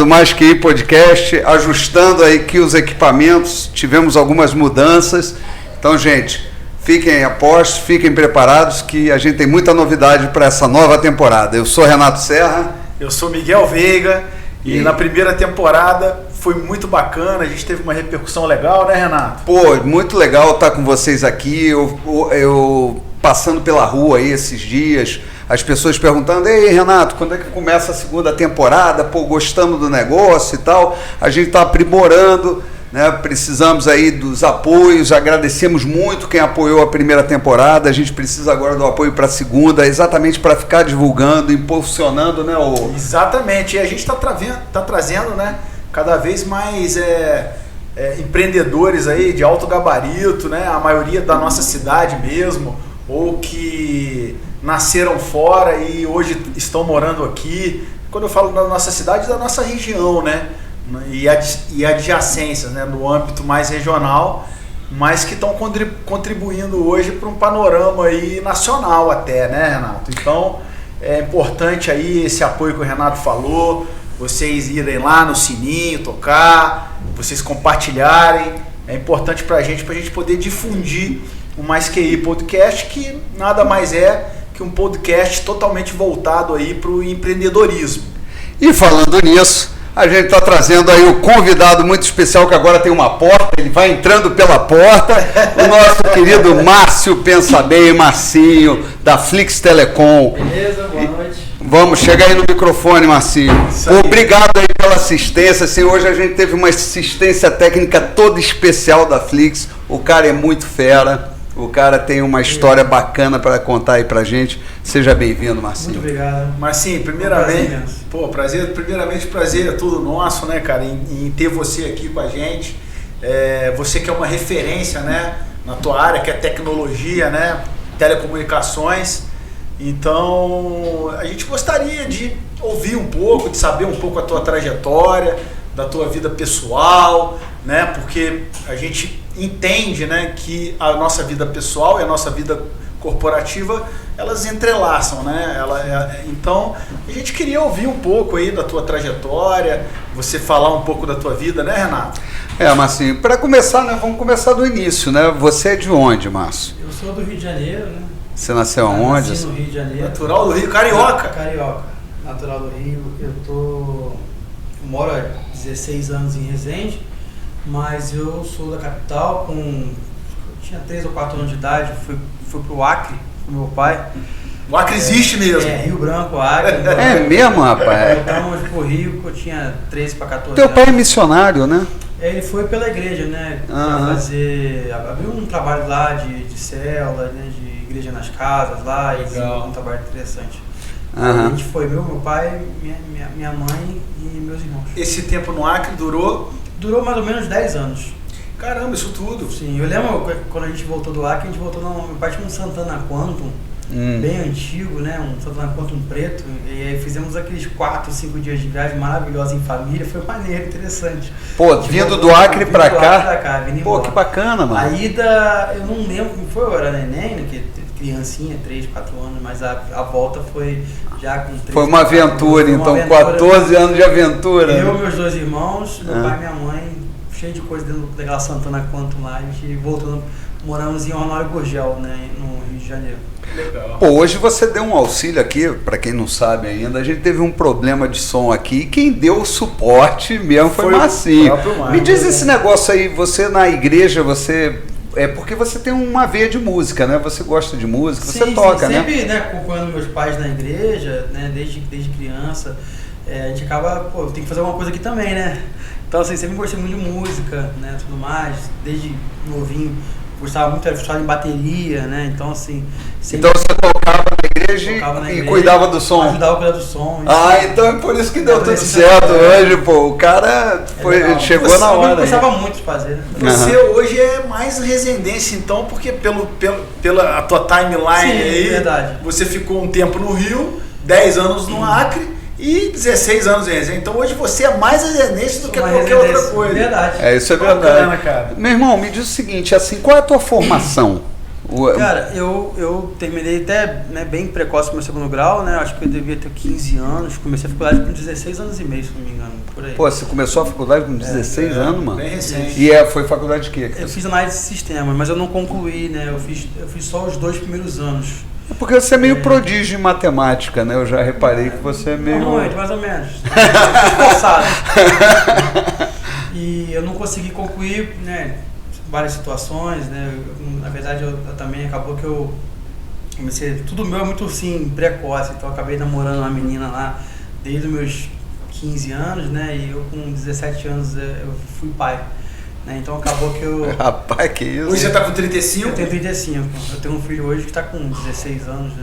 do Mais Que Ir Podcast, ajustando aí aqui os equipamentos, tivemos algumas mudanças. Então, gente, fiquem a postos, fiquem preparados que a gente tem muita novidade para essa nova temporada. Eu sou Renato Serra. Eu sou Miguel Veiga e na primeira temporada foi muito bacana, a gente teve uma repercussão legal, né, Renato? Pô, muito legal estar com vocês aqui, eu passando pela rua aí esses dias, as pessoas perguntando: ei, Renato, quando é que começa a segunda temporada? Pô, gostamos do negócio e tal, a gente está aprimorando, né? Precisamos aí dos apoios, agradecemos muito quem apoiou a primeira temporada, a gente precisa agora do apoio para a segunda, exatamente para ficar divulgando, impulsionando, né? Exatamente, e a gente tá trazendo, né, cada vez mais empreendedores aí de alto gabarito, né? A maioria da nossa cidade mesmo, ou que nasceram fora e hoje estão morando aqui. Quando eu falo da nossa cidade, da nossa região, né? E adjacências, né? No âmbito mais regional, mas que estão contribuindo hoje para um panorama aí nacional até, né, Renato? Então é importante aí esse apoio que o Renato falou, vocês irem lá no sininho, tocar, vocês compartilharem. É importante para a gente poder difundir o Mais Que Ir Podcast, que nada mais é que um podcast totalmente voltado aí para o empreendedorismo. E falando nisso, a gente está trazendo aí o convidado muito especial, que agora tem uma porta, ele vai entrando pela porta, o nosso querido Márcio Pensa Bem, Marcinho, da Flix Telecom. Beleza, boa noite. Vamos, chega aí no microfone, Marcinho. Obrigado aí pela assistência. Assim, hoje a gente teve uma assistência técnica toda especial da Flix. O cara é muito fera. O cara tem uma história bacana para contar aí pra gente. Seja bem-vindo, Marcinho. Muito obrigado. Marcinho, primeiramente, prazer é tudo nosso, né, cara, em ter você aqui com a gente. Você que é uma referência, né, na tua área, que é tecnologia, né, telecomunicações. Então, a gente gostaria de ouvir um pouco, de saber um pouco a tua trajetória, da tua vida pessoal, né? Porque a gente entende, né, que a nossa vida pessoal e a nossa vida corporativa, elas entrelaçam, né? Então, a gente queria ouvir um pouco aí da tua trajetória, você falar um pouco da tua vida, né, Renato? Marcinho, para começar, né, vamos começar do início, né? Você é de onde, Márcio? Eu sou do Rio de Janeiro, né? Você nasceu aonde? Nasci no Rio de Janeiro. Natural do Rio, carioca. Carioca, natural do Rio. Eu moro há 16 anos em Resende, mas eu sou da capital. Tinha 3 ou 4 anos de idade, fui pro Acre com meu pai. O Acre existe mesmo. Rio Branco, Acre. É mesmo, rapaz? Voltamos pro Rio, que eu tinha 13 para 14 Teu anos. pai é missionário, né? Ele foi pela igreja, né? Abriu um trabalho lá de célula, né? De igreja nas casas lá, e desenvolveu um trabalho interessante. A gente foi, meu pai, minha mãe e meus irmãos. Esse tempo no Acre durou? Durou mais ou menos 10 anos. Caramba, isso tudo? Sim, eu lembro quando a gente voltou do Acre, a gente voltou meu pai tinha um Santana Quantum, bem antigo, né? Um Santana Quantum preto, e aí fizemos aqueles 4, 5 dias de viagem maravilhosa em família, foi maneiro, interessante. Pô, vindo do Acre pra cá? Pô, que bacana, mano. A ida, eu não lembro como foi, eu era neném, né? Criancinha, 3, 4 anos, mas a volta foi já com 3. Foi uma aventura, então, 14 anos de aventura. Eu, meus 2 irmãos, meu pai e minha mãe, cheio de coisa dentro daquela Santana Quantum lá, a gente voltou, moramos em Honório Gurgel, né, no Rio de Janeiro. Legal. Pô, hoje você deu um auxílio aqui, para quem não sabe ainda, a gente teve um problema de som aqui, e quem deu o suporte mesmo foi o Marcinho. Me diz esse negócio aí, você na igreja, porque você tem uma veia de música, né? Você gosta de música, você toca, né? Sempre, né, acompanhando meus pais na igreja, né, desde criança, a gente acaba, eu tenho que fazer alguma coisa aqui também, né? Então, assim, sempre gostei muito de música, né, tudo mais, desde novinho, gostava muito, era frustrado em bateria, né? Então, assim... Então você tocava na igreja e cuidava do som? Ajudava a cuidar do som. Então é por isso que deu tudo certo hoje, pô. O cara chegou na hora. Eu gostava muito de fazer. Você hoje é mais residência, então, porque pela a tua timeline aí, verdade. Você ficou um tempo no Rio, 10 anos no Acre e 16 anos em Resende. Então hoje você é mais residência do que qualquer outra coisa. Verdade. Isso é verdade. Bacana, cara. Meu irmão, me diz o seguinte, assim, qual é a tua formação? Cara, eu terminei até, né, bem precoce meu segundo grau, né? Acho que eu devia ter 15 anos. Comecei a faculdade com 16 anos e meio, se não me engano, por aí. Pô, você começou a faculdade com 16 anos, mano? Bem recente. E foi faculdade de quê? Eu fiz análise de sistema, mas eu não concluí, né? Eu fiz só os 2 primeiros anos. É porque você é meio prodígio em matemática, né? Eu já reparei que você é meio... Muito, mais ou menos. Esforçado. E eu não consegui concluir, né? Várias situações, né? Na verdade, eu também acabou que eu comecei... Tudo meu é muito, assim, precoce. Então, eu acabei namorando uma menina lá desde os meus 15 anos, né? E eu, com 17 anos, eu fui pai. Né? Então, acabou que eu... Rapaz, que isso? Hoje você tá com 35? Eu tenho 35. Eu tenho um filho hoje que tá com 16 anos, né?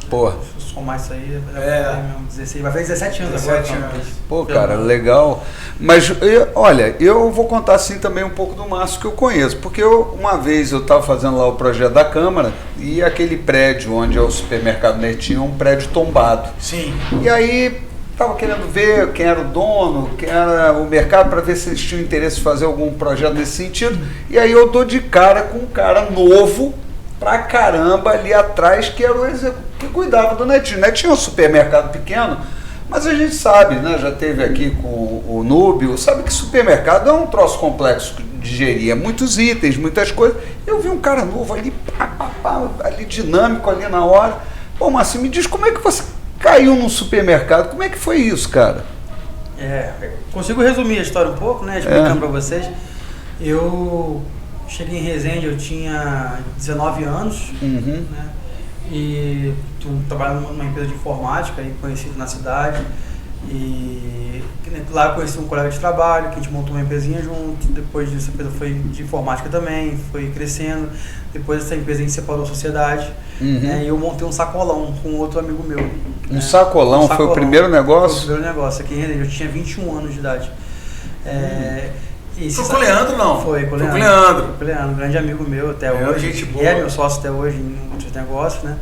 Porra. Se eu somar isso aí, mesmo 16, vai fazer 17 anos 17 agora. anos. Pô, cara, legal. Mas, olha, eu vou contar assim também um pouco do Márcio que eu conheço. Porque uma vez eu estava fazendo lá o projeto da Câmara e aquele prédio onde é o supermercado Netinho é um prédio tombado. Sim. E aí estava querendo ver quem era o dono, quem era o mercado, para ver se eles tinham interesse em fazer algum projeto nesse sentido. E aí eu dou de cara com um cara novo pra caramba ali atrás, que era o que cuidava do Netinho. Netinho é um supermercado pequeno, mas a gente sabe, né? Já teve aqui com o Núbio, sabe que supermercado é um troço complexo de gerir, é muitos itens, muitas coisas. Eu vi um cara novo ali, ali dinâmico ali na hora. Pô, Márcio, me diz como é que você caiu num supermercado, como é que foi isso, cara? Consigo resumir a história um pouco, né? Explicando pra vocês. Eu cheguei em Resende, eu tinha 19 anos, né? E trabalhava numa empresa de informática, conhecido na cidade. E lá eu conheci um colega de trabalho, que a gente montou uma empresinha junto. Depois disso, a empresa foi de informática também, foi crescendo. Depois dessa empresa a gente separou a sociedade, né? E eu montei um sacolão com outro amigo meu. Um sacolão foi o primeiro negócio? Foi o primeiro negócio aqui em Resende, eu tinha 21 anos de idade. Foi com o Leandro, não? Foi com o Leandro. Foi com o Leandro, grande amigo meu até hoje. Gente boa. É meu sócio até hoje em muitos negócios, né?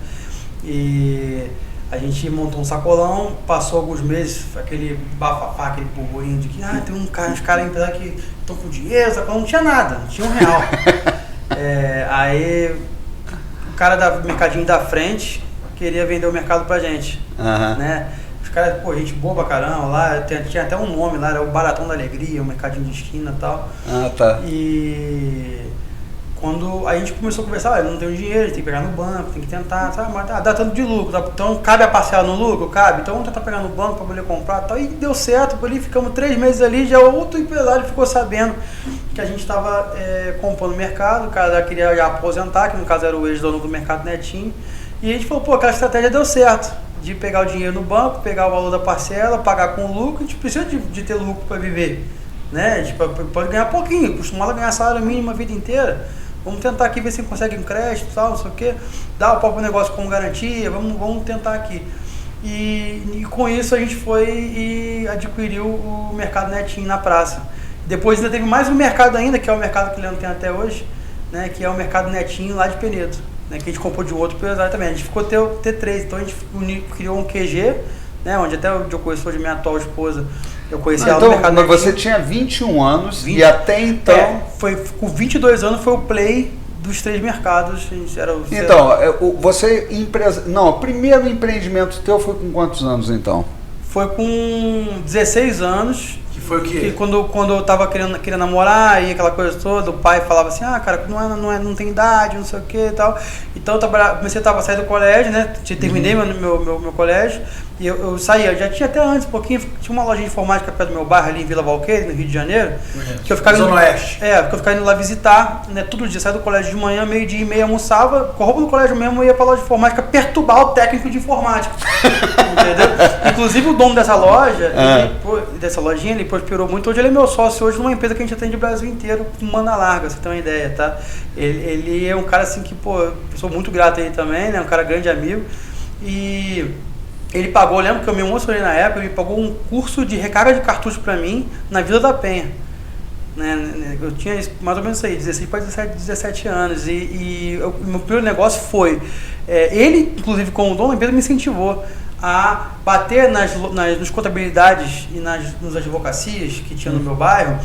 E a gente montou um sacolão, passou alguns meses, aquele bafafá, aquele burburinho de que tem uns caras empresa que estão com dinheiro, sacolão, não tinha nada, não tinha R$1. Aí o cara do mercadinho da frente queria vender o mercado pra gente, né? Os caras, pô, gente boa pra caramba lá, tinha até um nome lá, era o Baratão da Alegria, o mercadinho de esquina e tal. Tá. E quando a gente começou a conversar, não tem dinheiro, a gente tem que pegar no banco, tem que tentar, mas dá tanto de lucro, tá? Então cabe a parcela no lucro? Cabe, então vamos tentar pegar no banco para poder comprar e tal. E deu certo, por ali ficamos 3 meses ali, já outro empresário ficou sabendo que a gente estava comprando o mercado, o cara queria já aposentar, que no caso era o ex-dono do mercado Netinho, e a gente falou, pô, aquela estratégia deu certo, de pegar o dinheiro no banco, pegar o valor da parcela, pagar com lucro, a gente precisa de ter lucro para viver, né? A gente pode ganhar pouquinho, acostumado a ganhar salário mínimo a vida inteira. Vamos tentar aqui ver se consegue um crédito, tal, não sei o quê, dar o próprio negócio como garantia, vamos tentar aqui. E com isso a gente foi e adquiriu o mercado Netinho na praça. Depois ainda teve mais um mercado ainda, que é o mercado que o Leandro tem até hoje, né, que é o mercado Netinho lá de Penedo, né, que a gente comprou de outro empresário também. A gente ficou T3, então a gente criou um QG, né, onde até eu conheço hoje minha atual esposa. Eu conheci ela no mercado Netinho. Mas você Netinho. tinha 21 anos e até então... foi com 22 anos foi o play dos 3 mercados. Você o primeiro empreendimento teu foi com quantos anos então? Foi com 16 anos. Que foi o quê? Que quando eu tava querendo namorar e aquela coisa toda, o pai falava assim, cara, não tem idade, não sei o que e tal. Então eu comecei a sair do colégio, né? Terminei meu colégio. E eu saía, já tinha até antes um pouquinho, tinha uma loja de informática perto do meu bairro ali em Vila Valqueire, no Rio de Janeiro, que eu ficava Zona Oeste. que eu ficava indo lá visitar, né, todo dia, saía do colégio de manhã, 12:30, almoçava, com a roupa do colégio mesmo, eu ia pra loja de informática perturbar o técnico de informática, entendeu? Inclusive o dono dessa loja, dessa lojinha, ele prosperou muito, hoje ele é meu sócio, hoje numa empresa que a gente atende o Brasil inteiro, com banda larga, você tem uma ideia, tá? Ele é um cara assim que, eu sou muito grato a ele também, né, um cara grande amigo, e... Ele pagou, eu lembro que eu me emocionei na época, ele pagou um curso de recarga de cartucho para mim na Vila da Penha. Né? Eu tinha mais ou menos isso aí, 16 para 17 anos. E o meu primeiro negócio foi... ele, inclusive como dono da empresa, me incentivou a bater nas contabilidades e nas advocacias que tinha no meu bairro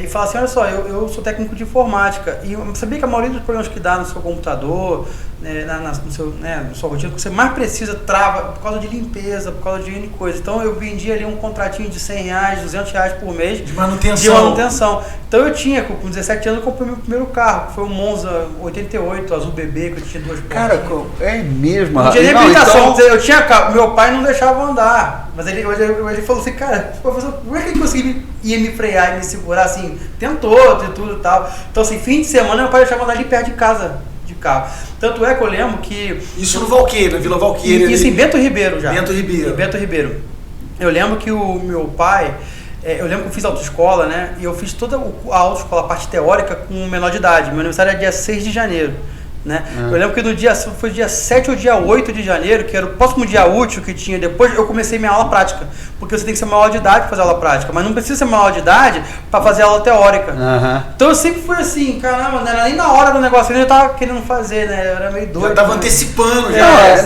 e falar assim, olha só, eu sou técnico de informática e eu sabia que a maioria dos problemas que dá no seu computador, no sua rotina, que você mais precisa trava por causa de limpeza, por causa de N coisa. Então eu vendia ali um contratinho de R$100, R$200 por mês de manutenção. Então eu tinha, com 17 anos, eu comprei meu primeiro carro, que foi um Monza 88, azul bebê, que eu tinha 2 portas. Cara, é mesmo? Não tinha nem habilitação, eu tinha carro, meu pai não deixava andar, mas ele falou assim, cara, professor, como é que ele conseguiu me frear e me segurar assim? Tentou, de tudo e tal. Então assim, fim de semana meu pai deixava andar ali perto de casa, de carro. Tanto é que eu lembro que... Isso no Valqueira, Vila Valqueira. Isso em Bento Ribeiro já. Bento Ribeiro. Eu lembro que o meu pai... eu lembro que eu fiz autoescola, né? E eu fiz toda a autoescola, a parte teórica, com menor de idade. Meu aniversário é dia 6 de janeiro. Né? Eu lembro que foi dia 7 ou dia 8 de janeiro, que era o próximo dia útil que tinha depois, eu comecei minha aula prática. Porque você tem que ser maior de idade para fazer aula prática, mas não precisa ser maior de idade para fazer aula teórica. Então eu sempre fui assim, caramba, não era nem na hora do negócio, eu tava querendo fazer, né? Eu era meio doido. Já tava antecipando.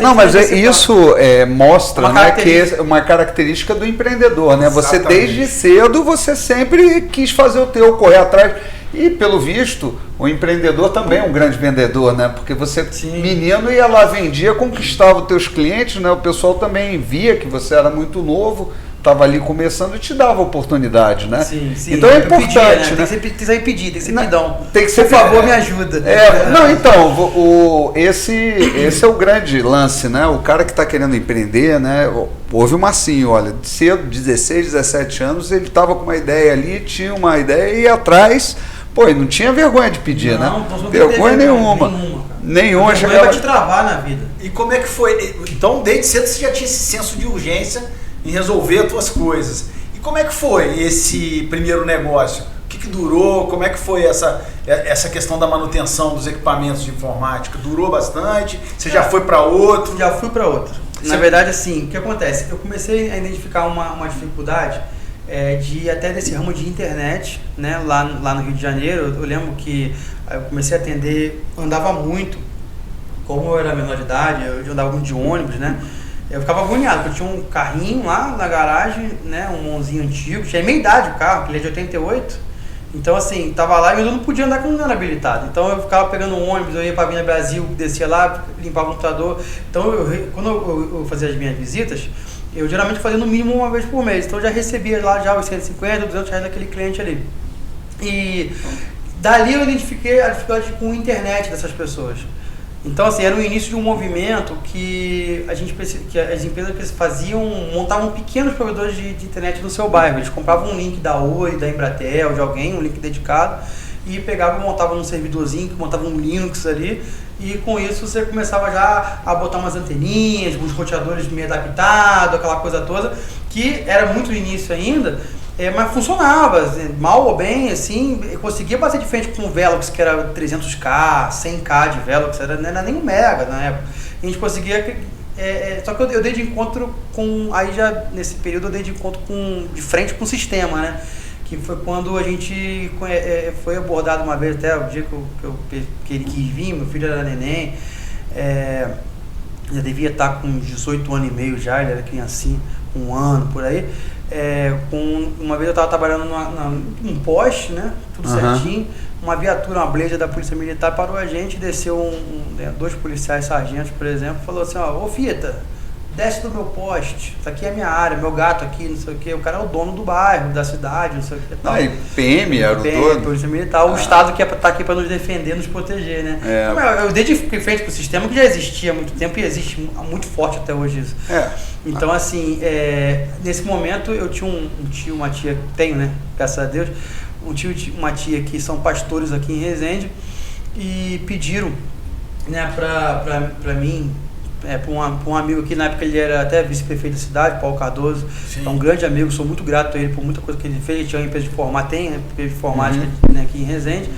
Não, mas isso mostra, né, que é uma característica do empreendedor, né? Você desde cedo, você sempre quis fazer o teu, correr atrás. E, pelo visto, o empreendedor também é um grande vendedor, né? Porque você, menino, ia lá, vendia, conquistava os teus clientes, né? O pessoal também via que você era muito novo, estava ali começando e te dava oportunidade, né? Sim. Então é importante, pedia, né? Tem que saber pedir, tem que ser pidão. Tem que ser, por favor, me ajuda. Esse é o grande lance, né? O cara que está querendo empreender, né? Houve o Marcinho, olha, cedo, 16, 17 anos, ele estava com uma ideia ali, tinha uma ideia e ia atrás... Pô, e não tinha vergonha de pedir, né? Não vergonha nenhuma. Nenhuma. Vergonha vai te travar na vida. E como é que foi? Então, desde cedo você já tinha esse senso de urgência em resolver as tuas coisas. E como é que foi esse primeiro negócio? O que durou? Como é que foi essa questão da manutenção dos equipamentos de informática? Durou bastante? Você já foi para outro? Já fui para outro. Na verdade, assim, o que acontece? Eu comecei a identificar uma dificuldade de até desse ramo de internet, né? Lá no Rio de Janeiro, eu lembro que eu comecei a atender, andava muito, como eu era menor de idade, eu andava muito de ônibus, né? Eu ficava agoniado, porque eu tinha um carrinho lá na garagem, né? Um Monzinho antigo, tinha meia idade o carro, que ele é de 88, então assim, tava lá e eu não podia andar quando não era habilitado, então eu ficava pegando um ônibus, eu ia para a Avenida Brasil, descia lá, limpava o computador, então quando eu fazia as minhas visitas, eu geralmente fazia no mínimo uma vez por mês, então eu já recebia lá já os 150, 200 reais daquele cliente ali. E dali eu identifiquei a dificuldade com a internet dessas pessoas. Então assim, era o início de um movimento que as empresas montavam pequenos provedores de internet no seu bairro. Eles compravam um link da Oi, da Embratel, de alguém, um link dedicado, e pegavam e montavam um servidorzinho, que montava um Linux ali, e com isso você começava já a botar umas anteninhas, uns roteadores meio adaptados, aquela coisa toda, que era muito no início ainda, mas funcionava, mal ou bem, assim, eu conseguia bater de frente com o Velox, que era 300k, 100k de Velox, não era nem um mega na época, a gente conseguia... só que eu dei de encontro com, aí já nesse período eu dei de encontro de frente com o sistema, né? Que foi quando a gente foi abordado uma vez, até o dia que ele quis vir, meu filho era neném, já devia estar com 18 anos e meio já, ele era criancinha, um ano, por aí. Uma vez eu estava trabalhando num poste, né, tudo certinho, uma viatura, uma blazer da Polícia Militar parou a gente, desceu 2 policiais sargentos, por exemplo, falou assim, ó, ô Fita, desce do meu poste, isso aqui é a minha área, meu gato aqui, não sei o que, o cara é o dono do bairro, da cidade, não sei o que. Ah, e PM era o dono? Polícia Militar, o Estado que está aqui para nos defender, nos proteger, né? Eu dei de frente para o sistema que já existia há muito tempo e existe muito forte até hoje isso. Então, assim, nesse momento eu tinha um tio, uma tia, tenho, né, graças a Deus, um tio e uma tia que são pastores aqui em Resende e pediram, né, para mim, para um amigo que na época ele era até vice-prefeito da cidade, Paulo Cardoso. Sim. É um grande amigo, sou muito grato a ele por muita coisa que ele fez. Ele tinha uma empresa de informática, empresa de informática, né, aqui em Resende.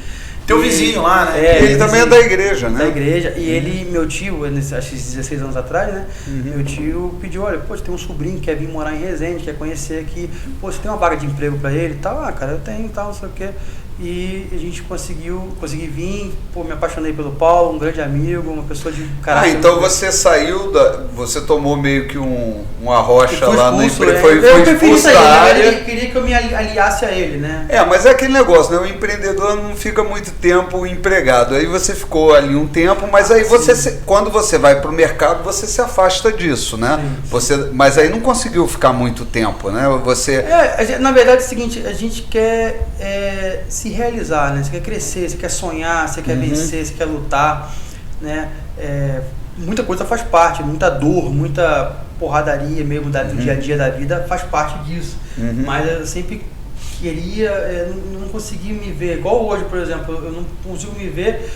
Teu vizinho lá, né? Ele também é da igreja, né? Da igreja. E ele, meu tio, acho que 16 anos atrás, né? Meu tio pediu, olha, pô, você tem um sobrinho que quer vir morar em Resende, quer conhecer aqui, pô, você tem uma vaga de emprego para ele e tal? Ah, cara, eu tenho e tal, não sei o quê. E a gente consegui vir, pô, me apaixonei pelo Paulo, um grande amigo, uma pessoa de caráter. Então você saiu, você tomou meio que uma rocha lá no emprego, foi expulso da área. Ele queria que eu me aliasse a ele, né? Mas é aquele negócio, né? O empreendedor não fica muito tempo empregado. Aí você ficou ali um tempo, mas aí quando você vai para o mercado, você se afasta disso, né? Sim. Mas aí não conseguiu ficar muito tempo, né? Na verdade é o seguinte, a gente quer se realizar, né? Você quer crescer, você quer sonhar, você quer vencer, você quer lutar, né? Muita coisa faz parte, muita dor, muita porradaria mesmo do dia a dia da vida faz parte disso. Mas eu sempre queria, não consegui me ver, igual hoje, por exemplo, eu não consigo me ver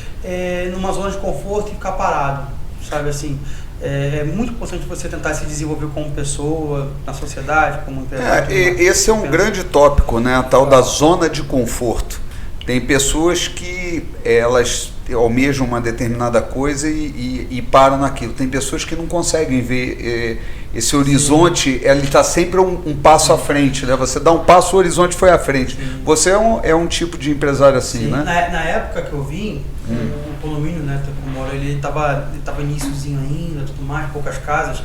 numa zona de conforto e ficar parado, sabe assim. É muito importante você tentar se desenvolver como pessoa, na sociedade, como empresário. Esse é um grande tópico, né? A tal da zona de conforto. Tem pessoas que elas almejam uma determinada coisa e param naquilo. Tem pessoas que não conseguem ver esse horizonte, ele está sempre um passo à frente, né? Você dá um passo, o horizonte foi à frente. Sim. Você é um tipo de empresário assim, sim, né? Na época que eu vim, o condomínio, né, ele estava iniciozinho ainda, tudo mais, poucas casas,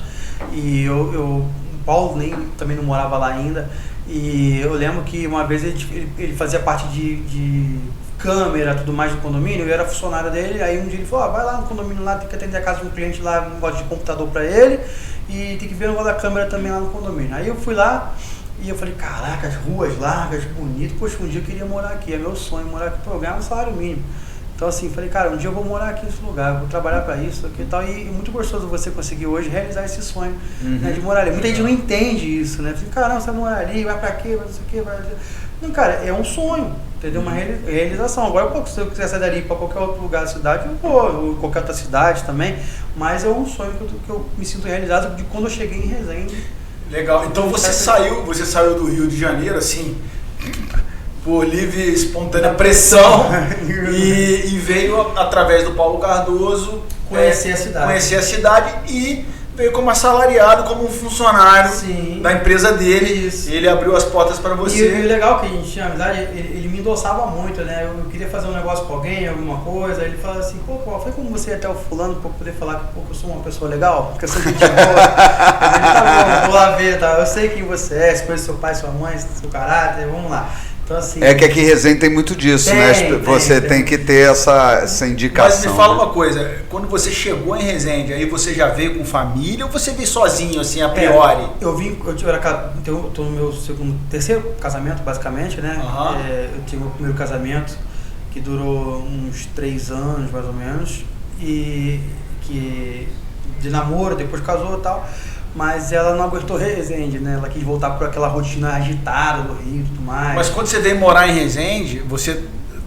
e o Paulo também não morava lá ainda, e eu lembro que uma vez ele fazia parte de câmera, tudo mais do condomínio, eu era funcionário dele, aí um dia ele falou, vai lá no condomínio lá, tem que atender a casa de um cliente lá, um negócio de computador para ele, e tem que ver o negócio da câmera também lá no condomínio. Aí eu fui lá, e eu falei, caraca, as ruas largas, bonito, poxa, um dia eu queria morar aqui, é meu sonho morar aqui, eu ganhar um salário mínimo. Então assim, falei, cara, um dia eu vou morar aqui nesse lugar, vou trabalhar para isso, aqui e tal, e é muito gostoso você conseguir hoje realizar esse sonho, né, de morar ali. Muita gente não entende isso, né? Falei, caramba, você vai morar ali, vai pra quê, vai não sei o quê, vai... Não, cara, é um sonho, entendeu? Uma realização. Agora, pô, se eu quiser sair dali para qualquer outro lugar da cidade, eu vou, ou qualquer outra cidade também, mas é um sonho que eu me sinto realizado de quando eu cheguei em Resende. Legal, então você saiu do Rio de Janeiro, assim, por livre e espontânea pressão e veio através do Paulo Cardoso conhecer a cidade e veio como assalariado, como um funcionário da empresa dele. Isso. Ele abriu as portas para você. E o legal que a gente tinha amizade, ele me endossava muito, né? Eu queria fazer um negócio com alguém, alguma coisa, ele falava assim, pô, foi como você ir até o fulano para poder falar que eu sou uma pessoa legal, porque eu sou gente boa. Tá bom, vou lá ver, tá? Eu sei quem você é, se conhece seu pai, sua mãe, seu caráter, vamos lá. Então, assim, que aqui em Resende tem muito disso, né? Você tem que ter essa indicação. Mas me fala uma coisa, quando você chegou em Resende, aí você já veio com família ou você veio sozinho, assim, a priori? Eu tô no meu terceiro casamento, basicamente, né? Eu tive o meu primeiro casamento, que durou uns 3 anos, mais ou menos, e que de namoro, depois casou e tal. Mas ela não aguentou Resende, né? Ela quis voltar para aquela rotina agitada do Rio e tudo mais. Mas quando você veio morar em Resende, você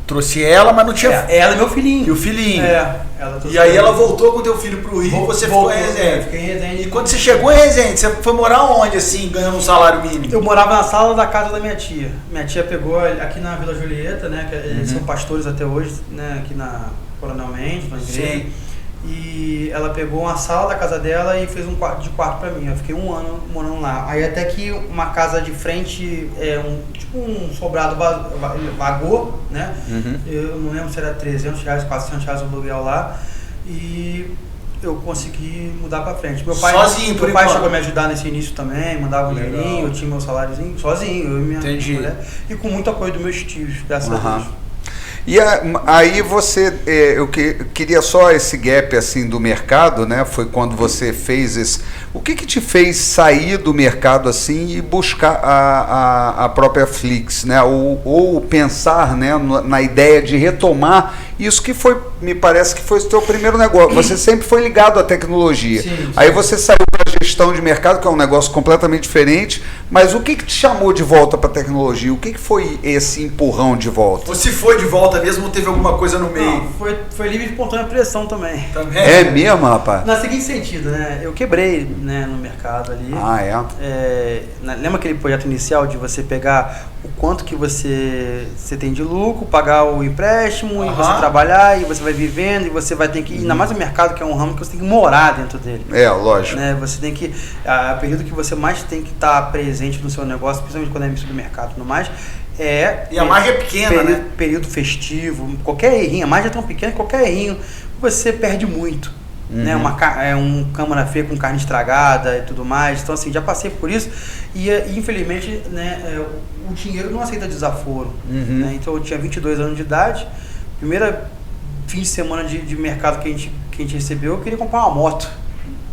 trouxe ela, mas não tinha... ela e meu filhinho. E o filhinho. Ela e aí ela voltou com o teu filho pro Rio e você ficou em Resende. Fiquei em Resende. E quando você chegou em Resende, você foi morar onde, assim, ganhando um salário mínimo? Eu morava na sala da casa da minha tia. Minha tia pegou aqui na Vila Julieta, né? Que eles são pastores até hoje, né? Aqui na Coronel Mendes, na igreja. Sim. E ela pegou uma sala da casa dela e fez um quarto para mim. Eu fiquei 1 ano morando lá. Aí até que uma casa de frente, tipo um sobrado vagou, né? Eu não lembro se era R$300, R$400 o aluguel lá. E eu consegui mudar para frente. Meu pai chegou a me ajudar nesse início também, mandava um dinheirinho, eu tinha meu saláriozinho, sozinho, eu e minha mulher. E com muito apoio dos meus tios, graças a Deus. E aí você, eu queria só esse gap assim do mercado, né? Foi quando você fez esse... O que te fez sair do mercado assim e buscar a própria Flix, né? Ou pensar, né, na ideia de retomar isso que foi, me parece que foi o seu primeiro negócio. Você sempre foi ligado à tecnologia. Sim. Aí você saiu para a gestão de mercado, que é um negócio completamente diferente, mas o que te chamou de volta para a tecnologia? O que foi esse empurrão de volta? Ou se foi de volta mesmo, teve alguma coisa no meio? Não, foi livre de espontânea pressão também. É mesmo, rapaz? No seguinte sentido, né? Eu quebrei, né, no mercado ali. Lembra aquele projeto inicial de você pegar o quanto que você tem de lucro, pagar o empréstimo, e você trabalhar, e você vai vivendo, e você vai ter que ir, ainda mais no mercado, que é um ramo que você tem que morar dentro dele. Lógico. Né? Você tem que, o período que você mais tem que estar presente no seu negócio, principalmente quando é início do mercado e tudo mais, E a margem é pequena, né? Período festivo, qualquer errinho, a margem é tão pequena que qualquer errinho você perde muito. Né? Um câmara feia com carne estragada e tudo mais. Então, assim, já passei por isso. E infelizmente, né, o dinheiro não aceita desaforo. Né? Então, eu tinha 22 anos de idade. Primeira fim de semana de mercado que a gente recebeu, eu queria comprar uma moto.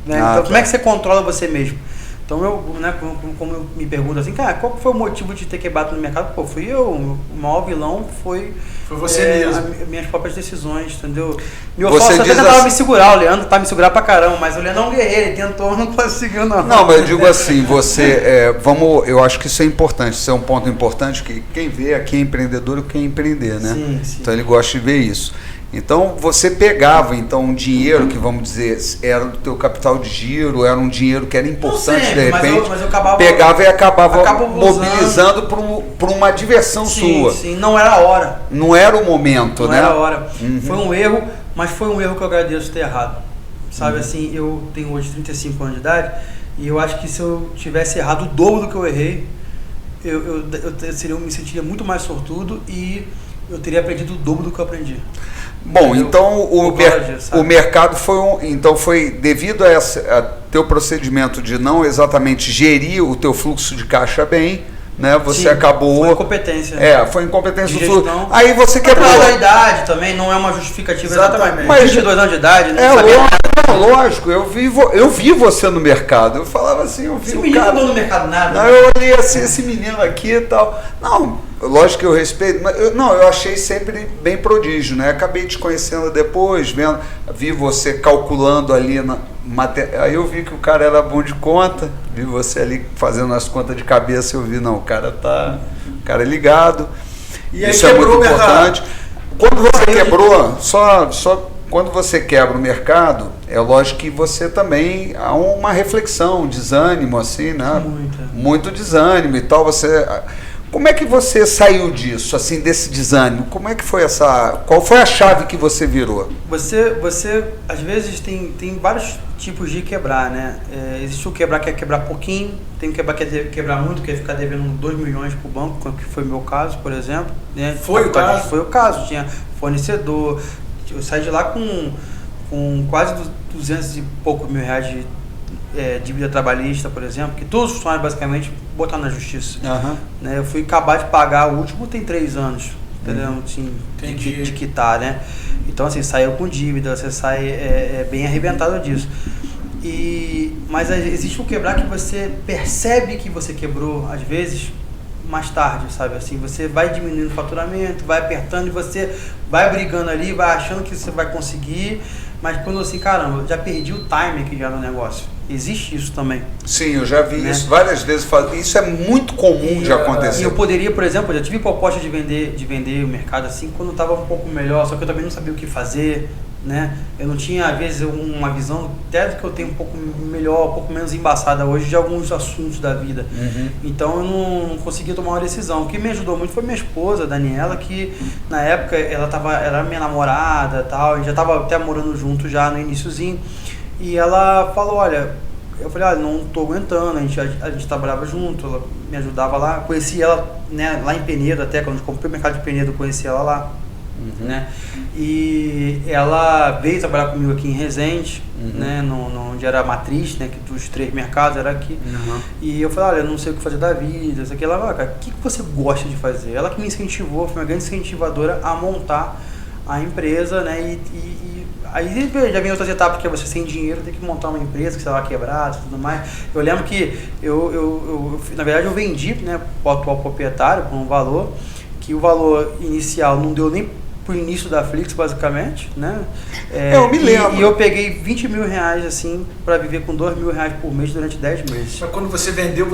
Né? Então, como é que você controla você mesmo? Então, né, como eu me pergunto assim, cara, qual foi o motivo de ter quebrado no mercado? Pô, fui eu. O maior vilão foi você mesmo. Minhas próprias decisões, entendeu? Meu Fausto até tentava me segurar, o Leandro tá me segurar pra caramba, mas o Leandro é um guerreiro, ele tentou, não conseguiu não. Não, mas eu digo assim, eu acho que isso é importante, isso é um ponto importante, que quem vê aqui é empreendedor e quer empreender, né? Sim. Então ele gosta de ver isso. Então você pegava um dinheiro que, vamos dizer, era do teu capital de giro, era um dinheiro que era importante, sempre, de repente, mas eu acabava, pegava e acabava mobilizando para uma diversão sua. Sim, não era a hora. Não era o momento, né? Não era a hora. Foi um erro, mas foi um erro que eu agradeço ter errado. Sabe, assim, eu tenho hoje 35 anos de idade e eu acho que se eu tivesse errado o dobro do que eu errei, eu me sentiria muito mais sortudo e eu teria aprendido o dobro do que eu aprendi. Bom, então o mercado foi devido a teu procedimento de não exatamente gerir o teu fluxo de caixa bem, né? Você acabou... Foi incompetência. Foi incompetência do fluxo. Aí você quebrou. A idade também não é uma justificativa. Exatamente. Mas 22 anos de idade, né? Lógico, eu vi você no mercado. Eu falava assim, eu vi esse menino não no mercado nada. Não, eu olhei assim, esse menino aqui e tal. Não, lógico que eu respeito, mas eu achei sempre bem prodígio, né? Acabei te conhecendo depois, vi você calculando ali aí eu vi que o cara era bom de conta, vi você ali fazendo as contas de cabeça, eu vi, não, o cara é ligado. E isso aí é muito importante. Quando você quebrou, quando você quebra o mercado, é lógico que você também há uma reflexão, um desânimo, assim, né? Muito desânimo e tal. Como é que você saiu disso, assim, desse desânimo? Como é que foi qual foi a chave que você virou? Você às vezes tem vários tipos de quebrar, né? Existe o quebrar que é quebrar pouquinho, tem o quebrar que é quebrar muito, que é ficar devendo 2 milhões pro banco, que foi o meu caso, por exemplo. Né? Foi o caso? Tinha fornecedor. Eu saí de lá com quase 200 e poucos mil reais de dívida trabalhista, por exemplo, que todos os funcionários basicamente botaram na justiça. Né? Eu fui acabar de pagar, o último tem 3 anos, entendeu? De quitar, né? Então, assim, saiu com dívida, você sai bem arrebentado disso. Mas existe um quebrar que você percebe que você quebrou, às vezes, mais tarde, sabe? Assim, você vai diminuindo o faturamento, vai apertando e você vai brigando ali, vai achando que você vai conseguir, mas quando assim, caramba, já perdi o time aqui já no negócio. Existe isso também. Sim, eu já vi isso várias vezes. Isso é muito comum de acontecer. E eu poderia, por exemplo, eu já tive proposta de vender o mercado assim quando estava um pouco melhor, só que eu também não sabia o que fazer, né? Eu não tinha, às vezes, uma visão até do que eu tenho um pouco melhor, um pouco menos embaçada hoje de alguns assuntos da vida. Então eu não conseguia tomar uma decisão. O que me ajudou muito foi minha esposa, Daniela, que na época ela era minha namorada, tal, a gente já estava até morando junto já no iniciozinho. E ela falou, olha, eu falei, não tô aguentando, a gente trabalhava junto, ela me ajudava lá, conheci ela, né, lá em Penedo, até quando eu comprei o mercado de Penedo, eu conheci ela lá, né, e ela veio trabalhar comigo aqui em Resende, né, onde era a matriz, né, que dos 3 mercados era aqui, e eu falei, olha, eu não sei o que fazer da vida, isso aqui. Ela falou, cara, o que você gosta de fazer? Ela que me incentivou, foi uma grande incentivadora a montar a empresa, né, aí já vem outras etapas, que é você sem dinheiro tem que montar uma empresa que estava quebrada e tudo mais. Eu lembro que na verdade eu vendi, né, para o atual proprietário por um valor, que o valor inicial não deu nem pro início da Flix, basicamente, né? Eu me lembro. E eu peguei 20 mil reais, assim, para viver com 2 mil reais por mês durante 10 meses. Mas quando você vendeu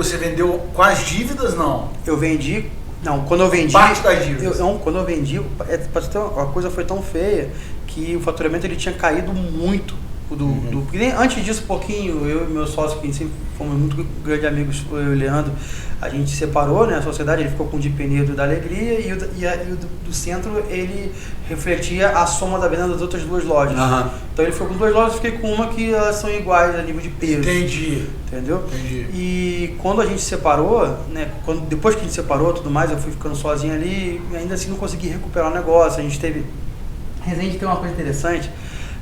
com as dívidas, não? Eu vendi... Não, quando eu vendi... Parte das dívidas. Quando eu vendi, a coisa foi tão feia que o faturamento ele tinha caído muito, Porque antes disso, um pouquinho, eu e meu sócio, que sempre fomos muito grandes amigos, eu e o Leandro, a gente separou, né, a sociedade, ele ficou com o de Penedo da Alegria e o do centro, ele refletia a soma da venda das outras duas lojas. Uhum. Então ele ficou com duas lojas, eu fiquei com uma que elas são iguais a nível de peso. Entendi. Entendeu? Entendi. E quando a gente separou, né, depois que a gente separou tudo mais, eu fui ficando sozinho ali e ainda assim não consegui recuperar o negócio. A gente teve... Resende tem uma coisa interessante.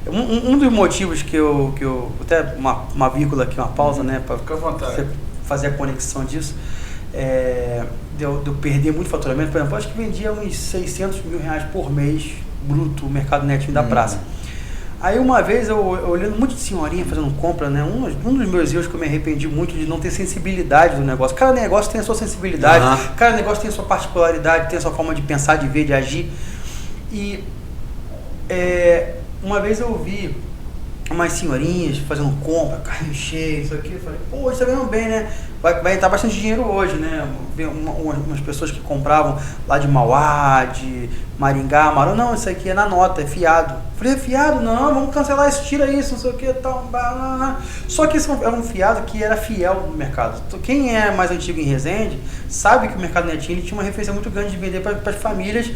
Um dos motivos que eu até uma vírgula aqui, uma pausa, né, para fazer a conexão disso, de eu perder muito faturamento. Por exemplo, acho que vendia uns 600 mil reais por mês bruto, o mercado netinho da praça. Aí uma vez eu olhando muito de senhorinha fazendo compra, né, um dos meus erros que eu me arrependi muito de não ter sensibilidade do negócio. Cada negócio tem a sua sensibilidade, cada negócio tem a sua particularidade, tem a sua forma de pensar, de ver, de agir. E uma vez eu vi umas senhorinhas fazendo compra, carrinho cheio, isso aqui, eu falei, pô, hoje tá ganhando bem, né? Vai entrar bastante dinheiro hoje, né? Umas pessoas que compravam lá de Mauá, de Maringá, não, isso aqui é na nota, é fiado. Eu falei, é fiado? Não, vamos cancelar isso, tira isso, não sei o que, tal. Só que esse era um fiado que era fiel no mercado. Então, quem é mais antigo em Resende sabe que o mercado netinho tinha uma referência muito grande de vender para as famílias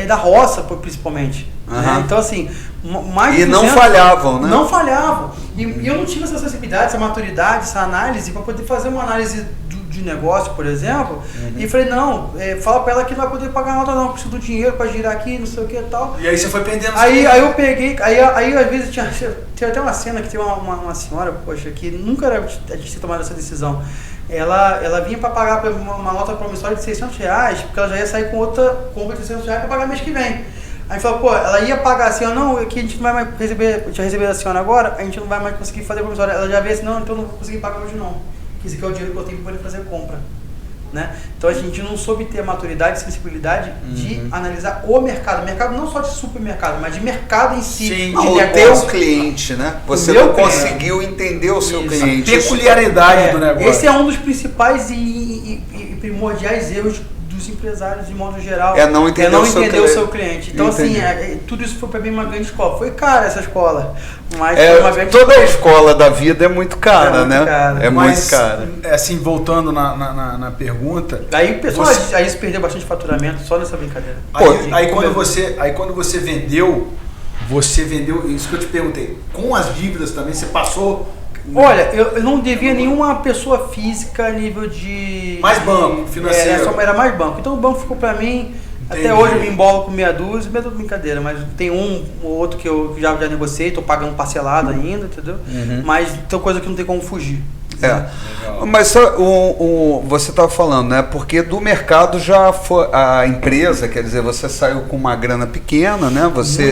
da roça, principalmente. Né? Então, assim, mais de 200, não falhavam, né? Não falhavam. E eu não tive essa sensibilidade, essa maturidade, essa análise para poder fazer uma análise de negócio, por exemplo, e falei, não, fala pra ela que não vai poder pagar nota não, preciso do dinheiro pra girar aqui, não sei o que e tal. E aí você foi pendendo. Aí eu peguei, aí às vezes tinha até uma cena que tem uma senhora, poxa, que nunca era a gente ter tomado essa decisão. Ela vinha pra pagar uma nota promissória de 600 reais, porque ela já ia sair com outra compra de 600 reais pra pagar mês que vem. Aí falou, pô, ela ia pagar assim, não, aqui a gente não vai mais receber, já receber da senhora agora, a gente não vai mais conseguir fazer promissória. Ela já veio assim, não, então eu não vou conseguir pagar hoje não. Esse aqui é o dinheiro que eu tenho para poder fazer a compra. Né? Então a gente não soube ter a maturidade e sensibilidade de analisar o mercado. Mercado não só de supermercado, mas de mercado em si. Sim, de teu cliente, né? Você não conseguiu entender o seu cliente. A peculiaridade do negócio. Esse é um dos principais e primordiais erros dos empresários, de modo geral. Não entender o seu cliente. Então, assim, tudo isso foi para mim uma grande escola. Foi cara essa escola. Mas foi uma grande toda a escola da vida é muito cara, né? Cara. Muito cara. Assim, voltando na pergunta. Aí o pessoal aí se perdeu bastante faturamento só nessa brincadeira. Aí quando você vendeu, isso que eu te perguntei, com as dívidas também, você passou. Olha, eu não devia nenhuma pessoa física a nível de... Mais banco, financeiro. Era mais banco. Então o banco ficou pra mim... Entendi. Até hoje eu me embolo com meia dúzia, meia brincadeira, mas tem um ou outro que eu já negociei, tô pagando parcelado ainda, entendeu? Mas tem coisa que não tem como fugir. Mas você estava falando, né? Porque do mercado já foi a empresa, quer dizer, você saiu com uma grana pequena, né?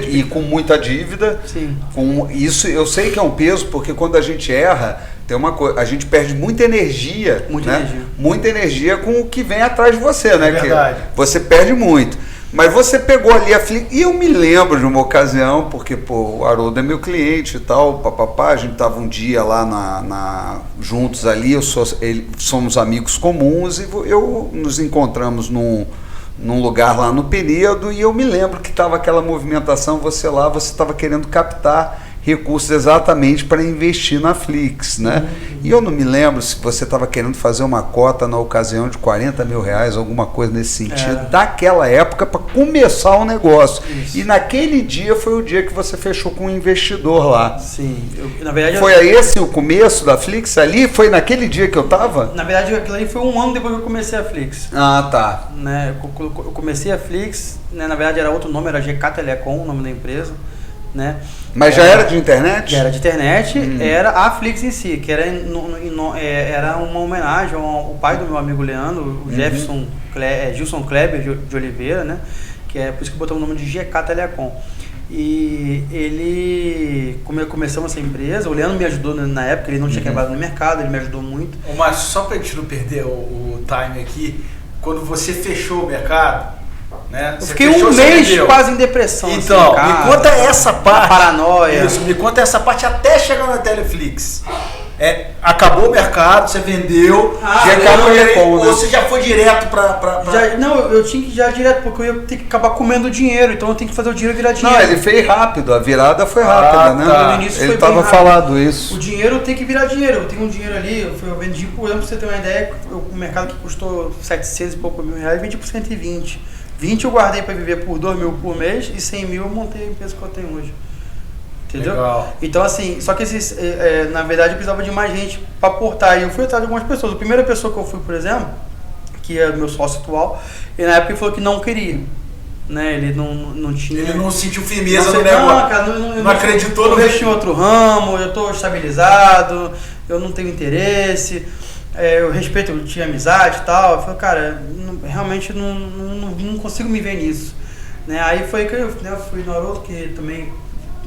E com muita dívida. Sim. Com isso, eu sei que é um peso, porque quando a gente erra, tem uma coisa, a gente perde muita energia, muita energia com o que vem atrás de você, né? Verdade. Que você perde muito. Mas você pegou ali a Flix, e eu me lembro de uma ocasião, porque o Haroldo é meu cliente e tal, papapá, a gente tava um dia lá juntos ali, somos amigos comuns, e nos encontramos num lugar lá no Penedo, e eu me lembro que tava aquela movimentação, você estava querendo captar recursos exatamente para investir na Flix, né? E eu não me lembro se você estava querendo fazer uma cota na ocasião de 40 mil reais, alguma coisa nesse sentido, daquela época para começar o negócio. Isso. E naquele dia foi o dia que você fechou com um investidor lá. Sim. Na verdade, foi esse o começo da Flix ali? Foi naquele dia que eu estava? Na verdade, aquilo ali foi um ano depois que eu comecei a Flix. Ah, tá. Né? Eu comecei a Flix, né? Na verdade era outro nome, era GK Telecom, o nome da empresa. Né? Mas já era de internet? Já era de internet, era a Flix em si, que era uma homenagem ao pai do meu amigo Leandro, o Gilson Kleber de Oliveira, né? Que é por isso que botamos o nome de GK Telecom. E começamos essa empresa, o Leandro me ajudou na época, ele não tinha quebrado no mercado, ele me ajudou muito. Mas só para a gente não perder o time aqui, quando você fechou o mercado, né? Eu fiquei um mês quase em depressão. Então, assim, me conta essa parte. Paranoia. Isso, me conta essa parte até chegar na Teleflix. acabou o mercado, você vendeu, ou você já foi direto pra... Não, eu tinha que ir já direto, porque eu ia ter que acabar comendo dinheiro, então eu tenho que fazer o dinheiro virar dinheiro. Não, ele fez rápido, a virada foi rápida, né? Tá. No início ele foi estava falado isso. O dinheiro tem que virar dinheiro, eu tenho um dinheiro ali, eu vendi, por exemplo, pra você ter uma ideia, o mercado que custou 700 e pouco mil reais, vendi por 120. 20 eu guardei para viver por 2 mil por mês e 100 mil eu montei a empresa que eu tenho hoje. Entendeu? Legal. Então, assim, só que na verdade eu precisava de mais gente para aportar. E eu fui atrás de algumas pessoas. A primeira pessoa que eu fui, por exemplo, que é meu sócio atual, ele na época ele falou que não queria. Né? Ele não tinha. Ele não sentiu firmeza no negócio. Não, cara, não acreditou no. Eu investo em outro ramo, eu estou estabilizado, eu não tenho interesse. Eu respeito, eu tinha amizade e tal. Eu falei, cara, realmente não consigo me ver nisso. Né? Aí foi que eu fui no Haroldo, que também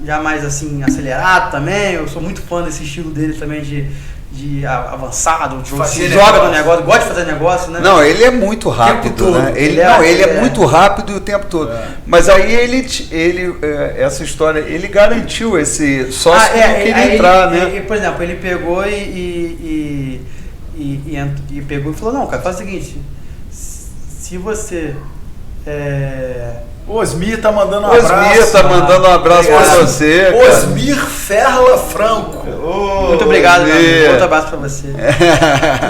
já mais assim, acelerado também. Eu sou muito fã desse estilo dele também de avançado, se joga no negócio, gosta de fazer negócio, né? Não, ele é muito rápido, né? Ele é muito rápido o tempo todo. Mas aí essa história, ele garantiu esse sócio que não queria entrar, né? Por exemplo, ele pegou e pegou e falou, não, cara, faz o seguinte, se você... Osmir tá mandando um abraço. Osmir tá mandando um abraço pra você. Osmir Ferla Franco. Muito obrigado, meu amigo. Outro abraço pra você.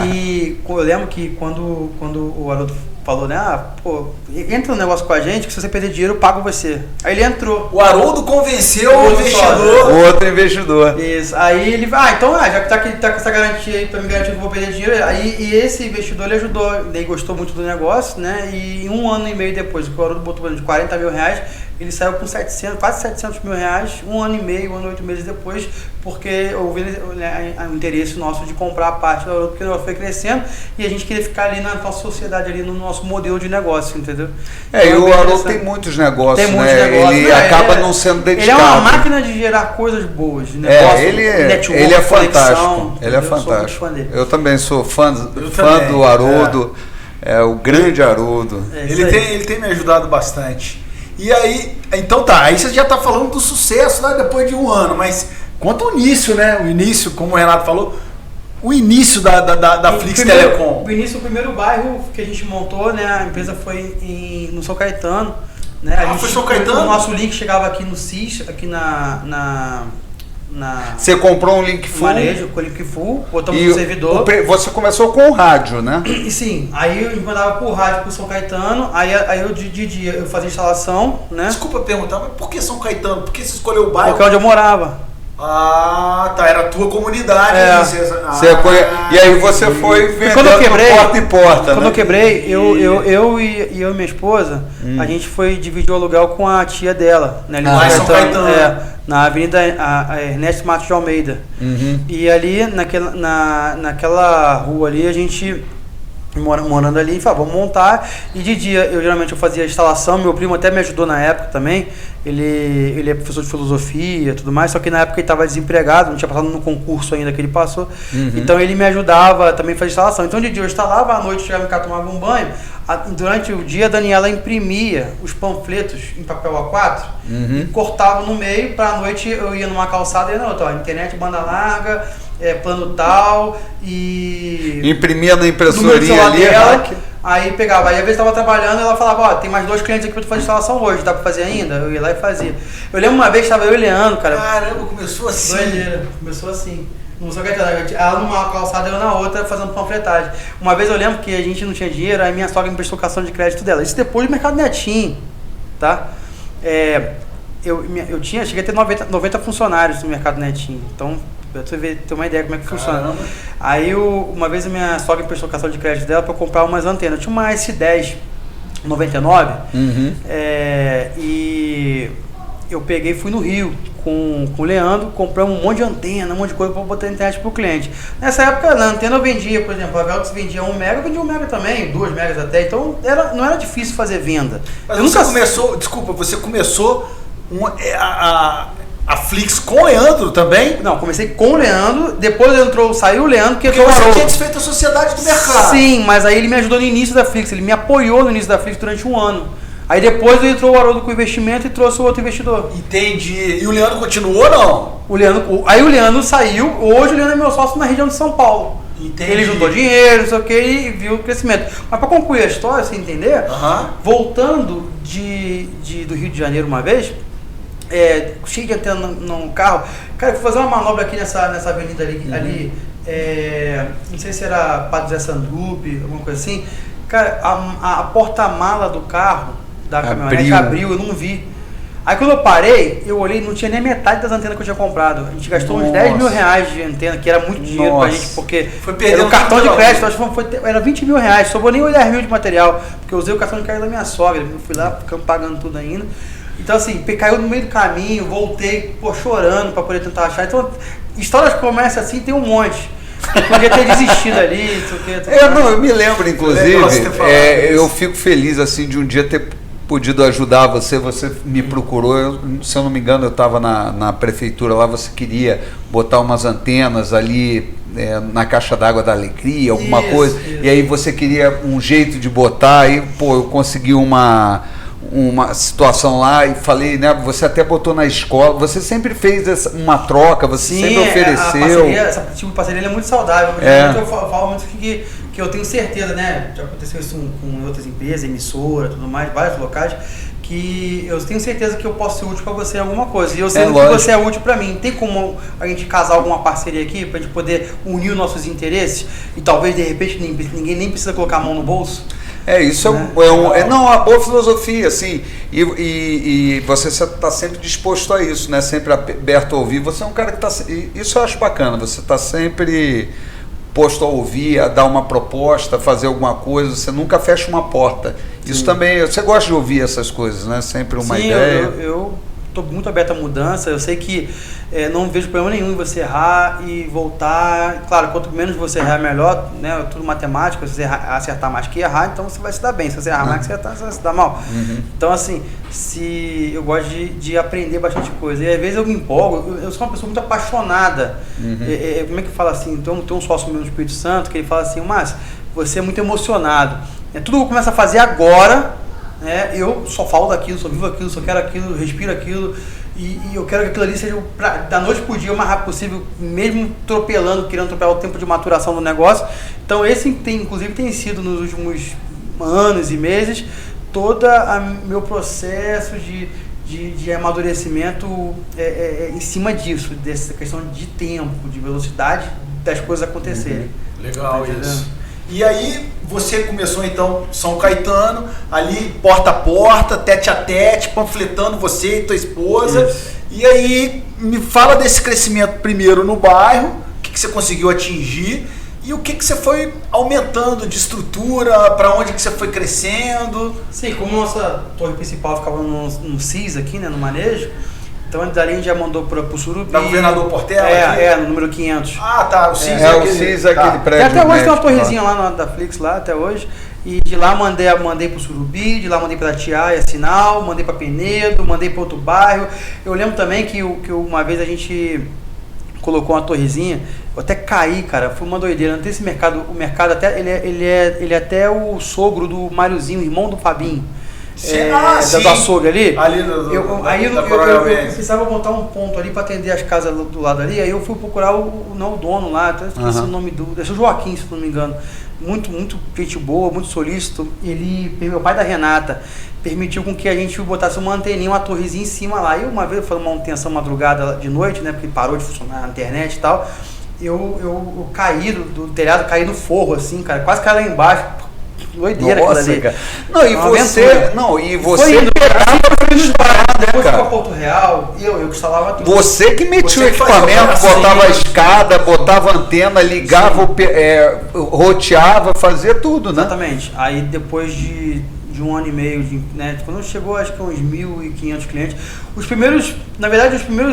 E eu lembro que quando o Haroldo falou, né? Entra no negócio com a gente, que se você perder dinheiro, eu pago você. Aí ele entrou. O Haroldo convenceu o investidor. O outro investidor. Isso. Aí ele vai, então, já que tá com essa garantia aí, pra me garantir que eu vou perder dinheiro, e esse investidor, ele ajudou, ele gostou muito do negócio, né? E 1 ano e meio depois, que o Haroldo botou de 40 mil reais, ele saiu com quase 700 mil reais, 1 ano e meio, 1 ano e 8 meses depois, porque houve o interesse nosso de comprar a parte do Haroldo, porque o negócio foi crescendo e a gente queria ficar ali na nossa sociedade, ali no nosso modelo de negócio, entendeu? E o Haroldo tem muitos negócios, tem muitos negócios, ele acaba não sendo dedicado. Ele é uma máquina de gerar coisas boas, de negócio, ele é fantástico. Ele é fantástico. Eu também sou fã do Haroldo, o grande Haroldo. Ele tem me ajudado bastante. E aí, então tá, aí você já tá falando do sucesso lá depois de 1 ano, mas quanto ao início, né? O início, como o Renato falou, o início da Flix Telecom. O início, o primeiro bairro que a gente montou, né? A empresa foi no São Caetano. Né? Foi São Caetano? O nosso link chegava aqui no CIS, aqui Você comprou um link full? Manejo, com o link full, botamos no servidor. Você começou com o rádio, né? E sim, aí eu mandava por rádio pro São Caetano, aí eu de dia eu fazia instalação, né? Desculpa perguntar, mas por que São Caetano? Por que você escolheu o bairro? Porque é onde eu morava. Ah, tá, era a tua comunidade. E aí você foi vendendo porta em porta, Quando eu quebrei, eu e minha esposa, a gente foi dividir o aluguel com a tia dela, né? Lá em São Caetano. Na Avenida Ernesto Matos de Almeida. E ali, naquela rua ali, a gente morando ali, falou, vamos montar. E de dia, geralmente eu fazia a instalação, meu primo até me ajudou na época também. Ele é professor de filosofia e tudo mais, só que na época ele estava desempregado, não tinha passado no concurso ainda que ele passou. Então ele me ajudava também a fazer instalação. Então de dia eu instalava, à noite eu chegava em casa, tomava um banho. Durante o dia a Daniela imprimia os panfletos em papel A4 e cortava no meio, para a noite eu ia numa calçada e na outra, internet, banda larga, plano tal, e imprimia na impressorinha ali dela, aí pegava, aí às vezes estava trabalhando e ela falava, tem mais 2 clientes aqui para tu fazer instalação hoje, dá para fazer ainda? Eu ia lá e fazia. Eu lembro uma vez, estava eu e Leandro, cara. Caramba, começou assim. Doideira, começou assim. Não sou ela numa calçada, eu na outra, fazendo panfletagem. Uma vez eu lembro que a gente não tinha dinheiro, aí minha sogra me prestou cartão de crédito dela. Isso depois do mercado netinho, tá? Cheguei a ter 90 funcionários no mercado netinho. Então, pra você ter uma ideia como é que funciona. Aí, uma vez a minha sogra me prestou cartão de crédito dela para eu comprar umas antenas. Eu tinha uma S10 99, e eu peguei e fui no Rio com o Leandro, compramos um monte de antena, um monte de coisa para botar na internet pro cliente. Nessa época, na antena eu vendia, por exemplo, a Velx vendia 1 mega, eu vendia 1 mega também, 2 megas até, então não era difícil fazer venda. Mas você começou a Flix com o Leandro também? Não, comecei com o Leandro, depois saiu o Leandro, porque você tinha desfeito a sociedade do mercado. Sim, mas aí ele me ajudou no início da Flix, ele me apoiou no início da Flix durante 1 ano. Aí depois entrou o Haroldo com investimento e trouxe o outro investidor. Entendi. E o Leandro continuou ou não? Aí o Leandro saiu, hoje o Leandro é meu sócio na região de São Paulo. Entendi. Ele juntou dinheiro, não sei o que, e viu o crescimento. Mas para concluir a história, você entender, voltando do Rio de Janeiro uma vez, cheio de antena no carro, cara, eu fui fazer uma manobra aqui nessa avenida ali, não sei se era Padre Zé Sandupe, alguma coisa assim. Cara, a porta-mala do carro, da caminhonete abriu, eu não vi. Aí quando eu parei, eu olhei, não tinha nem metade das antenas que eu tinha comprado. A gente gastou uns 10 mil reais de antena, que era muito dinheiro pra gente, porque era o cartão de crédito, acho que era 20 mil reais, sobrou nem 10 mil de material, porque eu usei o cartão de crédito da minha sogra, eu fui lá, ficamos pagando tudo ainda. Então assim, caiu no meio do caminho, voltei, chorando pra poder tentar achar. Então, histórias que começam assim, tem um monte. Eu podia ter desistido ali, isso aqui. Eu me lembro, inclusive, eu fico feliz assim de um dia ter podido ajudar você me procurou, se eu não me engano eu estava na prefeitura lá, você queria botar umas antenas ali na caixa d'água da Alecria, alguma coisa, e aí você queria um jeito de botar, aí eu consegui uma situação lá e falei, né, você até botou na escola, você sempre fez uma troca, você sempre ofereceu. Essa tipo de parceria é muito saudável, eu falo muito que eu tenho certeza, né, já aconteceu isso com outras empresas, emissora, tudo mais, vários locais, que eu tenho certeza que eu posso ser útil para você em alguma coisa, e eu sei que você é útil para mim. Tem como a gente casar alguma parceria aqui, para a gente poder unir os nossos interesses, e talvez de repente ninguém nem precisa colocar a mão no bolso? Isso uma boa filosofia, assim, e você está sempre disposto a isso, né? Sempre aberto a ouvir. Você é um cara que está, isso eu acho bacana, você está sempre posto a ouvir, a dar uma proposta, a fazer alguma coisa, você nunca fecha uma porta. Isso também, você gosta de ouvir essas coisas, né? Sempre uma ideia. Eu estou muito aberto à mudança, eu sei que não vejo problema nenhum em você errar e voltar. Claro, quanto menos você errar, melhor, né? É tudo matemática, se você acertar mais que errar, então você vai se dar bem. Se você errar mais que acertar, você vai se dar mal. Então, assim, eu gosto de aprender bastante coisa. E às vezes eu me empolgo, eu sou uma pessoa muito apaixonada. Como é que fala assim? Então, tem um sócio meu no Espírito Santo que ele fala assim, Márcio, você é muito emocionado. Tudo que eu começo a fazer agora, eu só falo daquilo, só vivo aquilo, só quero aquilo, respiro aquilo, e eu quero que aquilo ali seja da noite pro dia o mais rápido possível, mesmo querendo atropelar o tempo de maturação do negócio. Então esse inclusive tem sido nos últimos anos e meses todo meu processo de amadurecimento em cima disso, dessa questão de tempo, de velocidade das coisas acontecerem. Legal isso. E aí você começou então São Caetano, ali porta a porta, tete a tete, panfletando você e tua esposa. Isso. E aí me fala desse crescimento primeiro no bairro, o que você conseguiu atingir e o que você foi aumentando de estrutura, para onde que você foi crescendo. Sim, como nossa torre principal ficava no CIS aqui, né, no manejo, então dali a gente já mandou pro Surubi. Da Governador Portela? No número 500. Ah, tá, o CIS o CIS aquele prédio. Até hoje tem uma torrezinha lá da Flix, lá até hoje. E de lá mandei pro Surubi, de lá mandei pra Tiaia, Sinal, mandei pra Penedo, mandei pra outro bairro. Eu lembro também que uma vez a gente colocou uma torrezinha, eu até caí, cara, foi uma doideira. Não tem esse mercado, o mercado até, ele é até o sogro do Máriozinho, irmão do Fabinho. Do açougue ali. Eu precisava montar um ponto ali para atender as casas do lado ali. Aí eu fui procurar o dono lá, até esqueci o nome é o Joaquim, se não me engano. Muito gente boa, muito solícito. Meu pai da Renata, permitiu com que a gente botasse uma anteninha, uma torrezinha em cima lá. E uma vez eu fiz uma manutenção madrugada de noite, né? Porque parou de funcionar a internet e tal. Eu caí do telhado, caí no forro, assim, cara, quase caí lá embaixo. Doideira, nossa, cara. E você depois foi pra Porto Real, eu que instalava tudo. Você que metia o equipamento, botava a escada, botava a antena, ligava, roteava, fazia tudo, né? Exatamente. Aí depois de um ano e meio, né, quando chegou acho que uns 1.500 clientes, os primeiros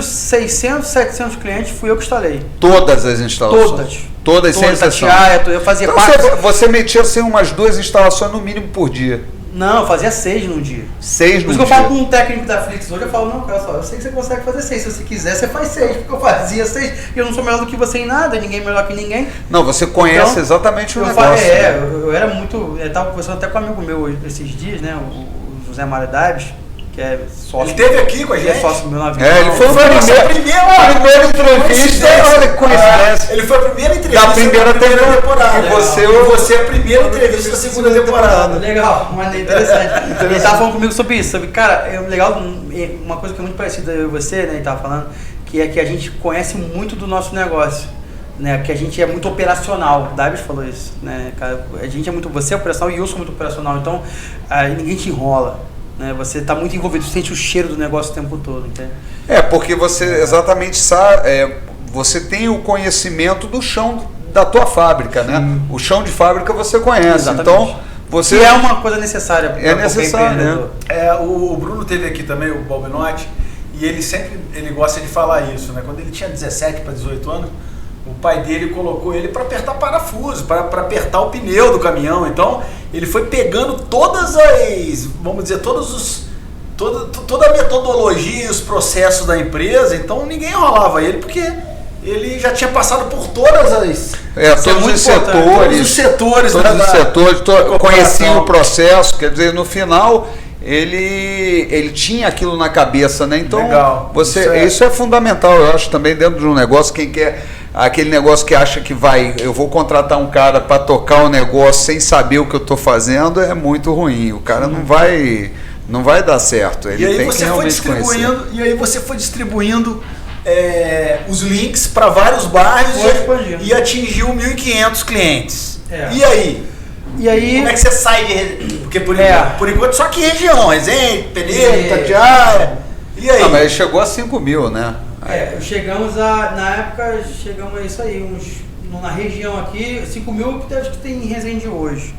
600, 700 clientes fui eu que instalei. Todas as instalações? Todas sem exceção. Eu fazia então você metia assim umas 2 instalações no mínimo por dia? Não, eu fazia 6 num dia. 6 num dia? Por isso que eu falo com um técnico da Flix hoje, eu falo, não, cara, só, eu sei que você consegue fazer 6, se você quiser, você faz 6, porque eu fazia 6, e eu não sou melhor do que você em nada, ninguém é melhor que ninguém. Não, você conhece exatamente o negócio. Eu era muito, eu tava conversando até com um amigo meu esses dias, né, o José Mário Daibes, que é sócio. Ele esteve aqui com a gente. Ele é sócio do meu navio. Ele foi a primeira entrevista. Olha que coincidência. Ele foi a primeira entrevista da primeira temporada. E você é a primeira entrevista da segunda temporada. Legal, mas é interessante. Ele estava falando comigo sobre isso. Cara, é legal, uma coisa que é muito parecida eu e você, né? Ele estava falando, que é que a gente conhece muito do nosso negócio. Né, que a gente é muito operacional, o Daibes falou isso, né, cara, a gente é muito, você é operacional e eu sou muito operacional, então ninguém te enrola, né, você está muito envolvido, você sente o cheiro do negócio o tempo todo, entende? Porque você exatamente sabe, você tem o conhecimento do chão da tua fábrica, né, o chão de fábrica você conhece, exatamente. Então você... E é uma coisa necessária para qualquer empreendedor. Né? O Bruno teve aqui também, o Balbinotti, e ele gosta de falar isso, né, quando ele tinha 17 para 18 anos, o pai dele colocou ele para apertar parafuso, para apertar o pneu do caminhão. Então, ele foi pegando todas as, vamos dizer, toda a metodologia e os processos da empresa. Então, ninguém enrolava ele, porque ele já tinha passado por todas as... todos os setores, conhecia o processo, quer dizer, no final... Ele tinha aquilo na cabeça, né? Então, legal. Isso é fundamental, eu acho, também dentro de um negócio. Quem quer aquele negócio que acha que eu vou contratar um cara para tocar o negócio sem saber o que eu estou fazendo, é muito ruim. O cara não vai dar certo. Ele tem que realmente conhecer. E aí você foi distribuindo os links para vários bairros e atingiu 1.500 clientes. E aí, como é que você sai de... Porque por enquanto só que região, Resende, Penedo, Itatiaia. E aí? Mas chegou a 5.000, né? Chegamos na época, chegamos a isso aí, na região aqui, 5.000 que tem em Resende hoje.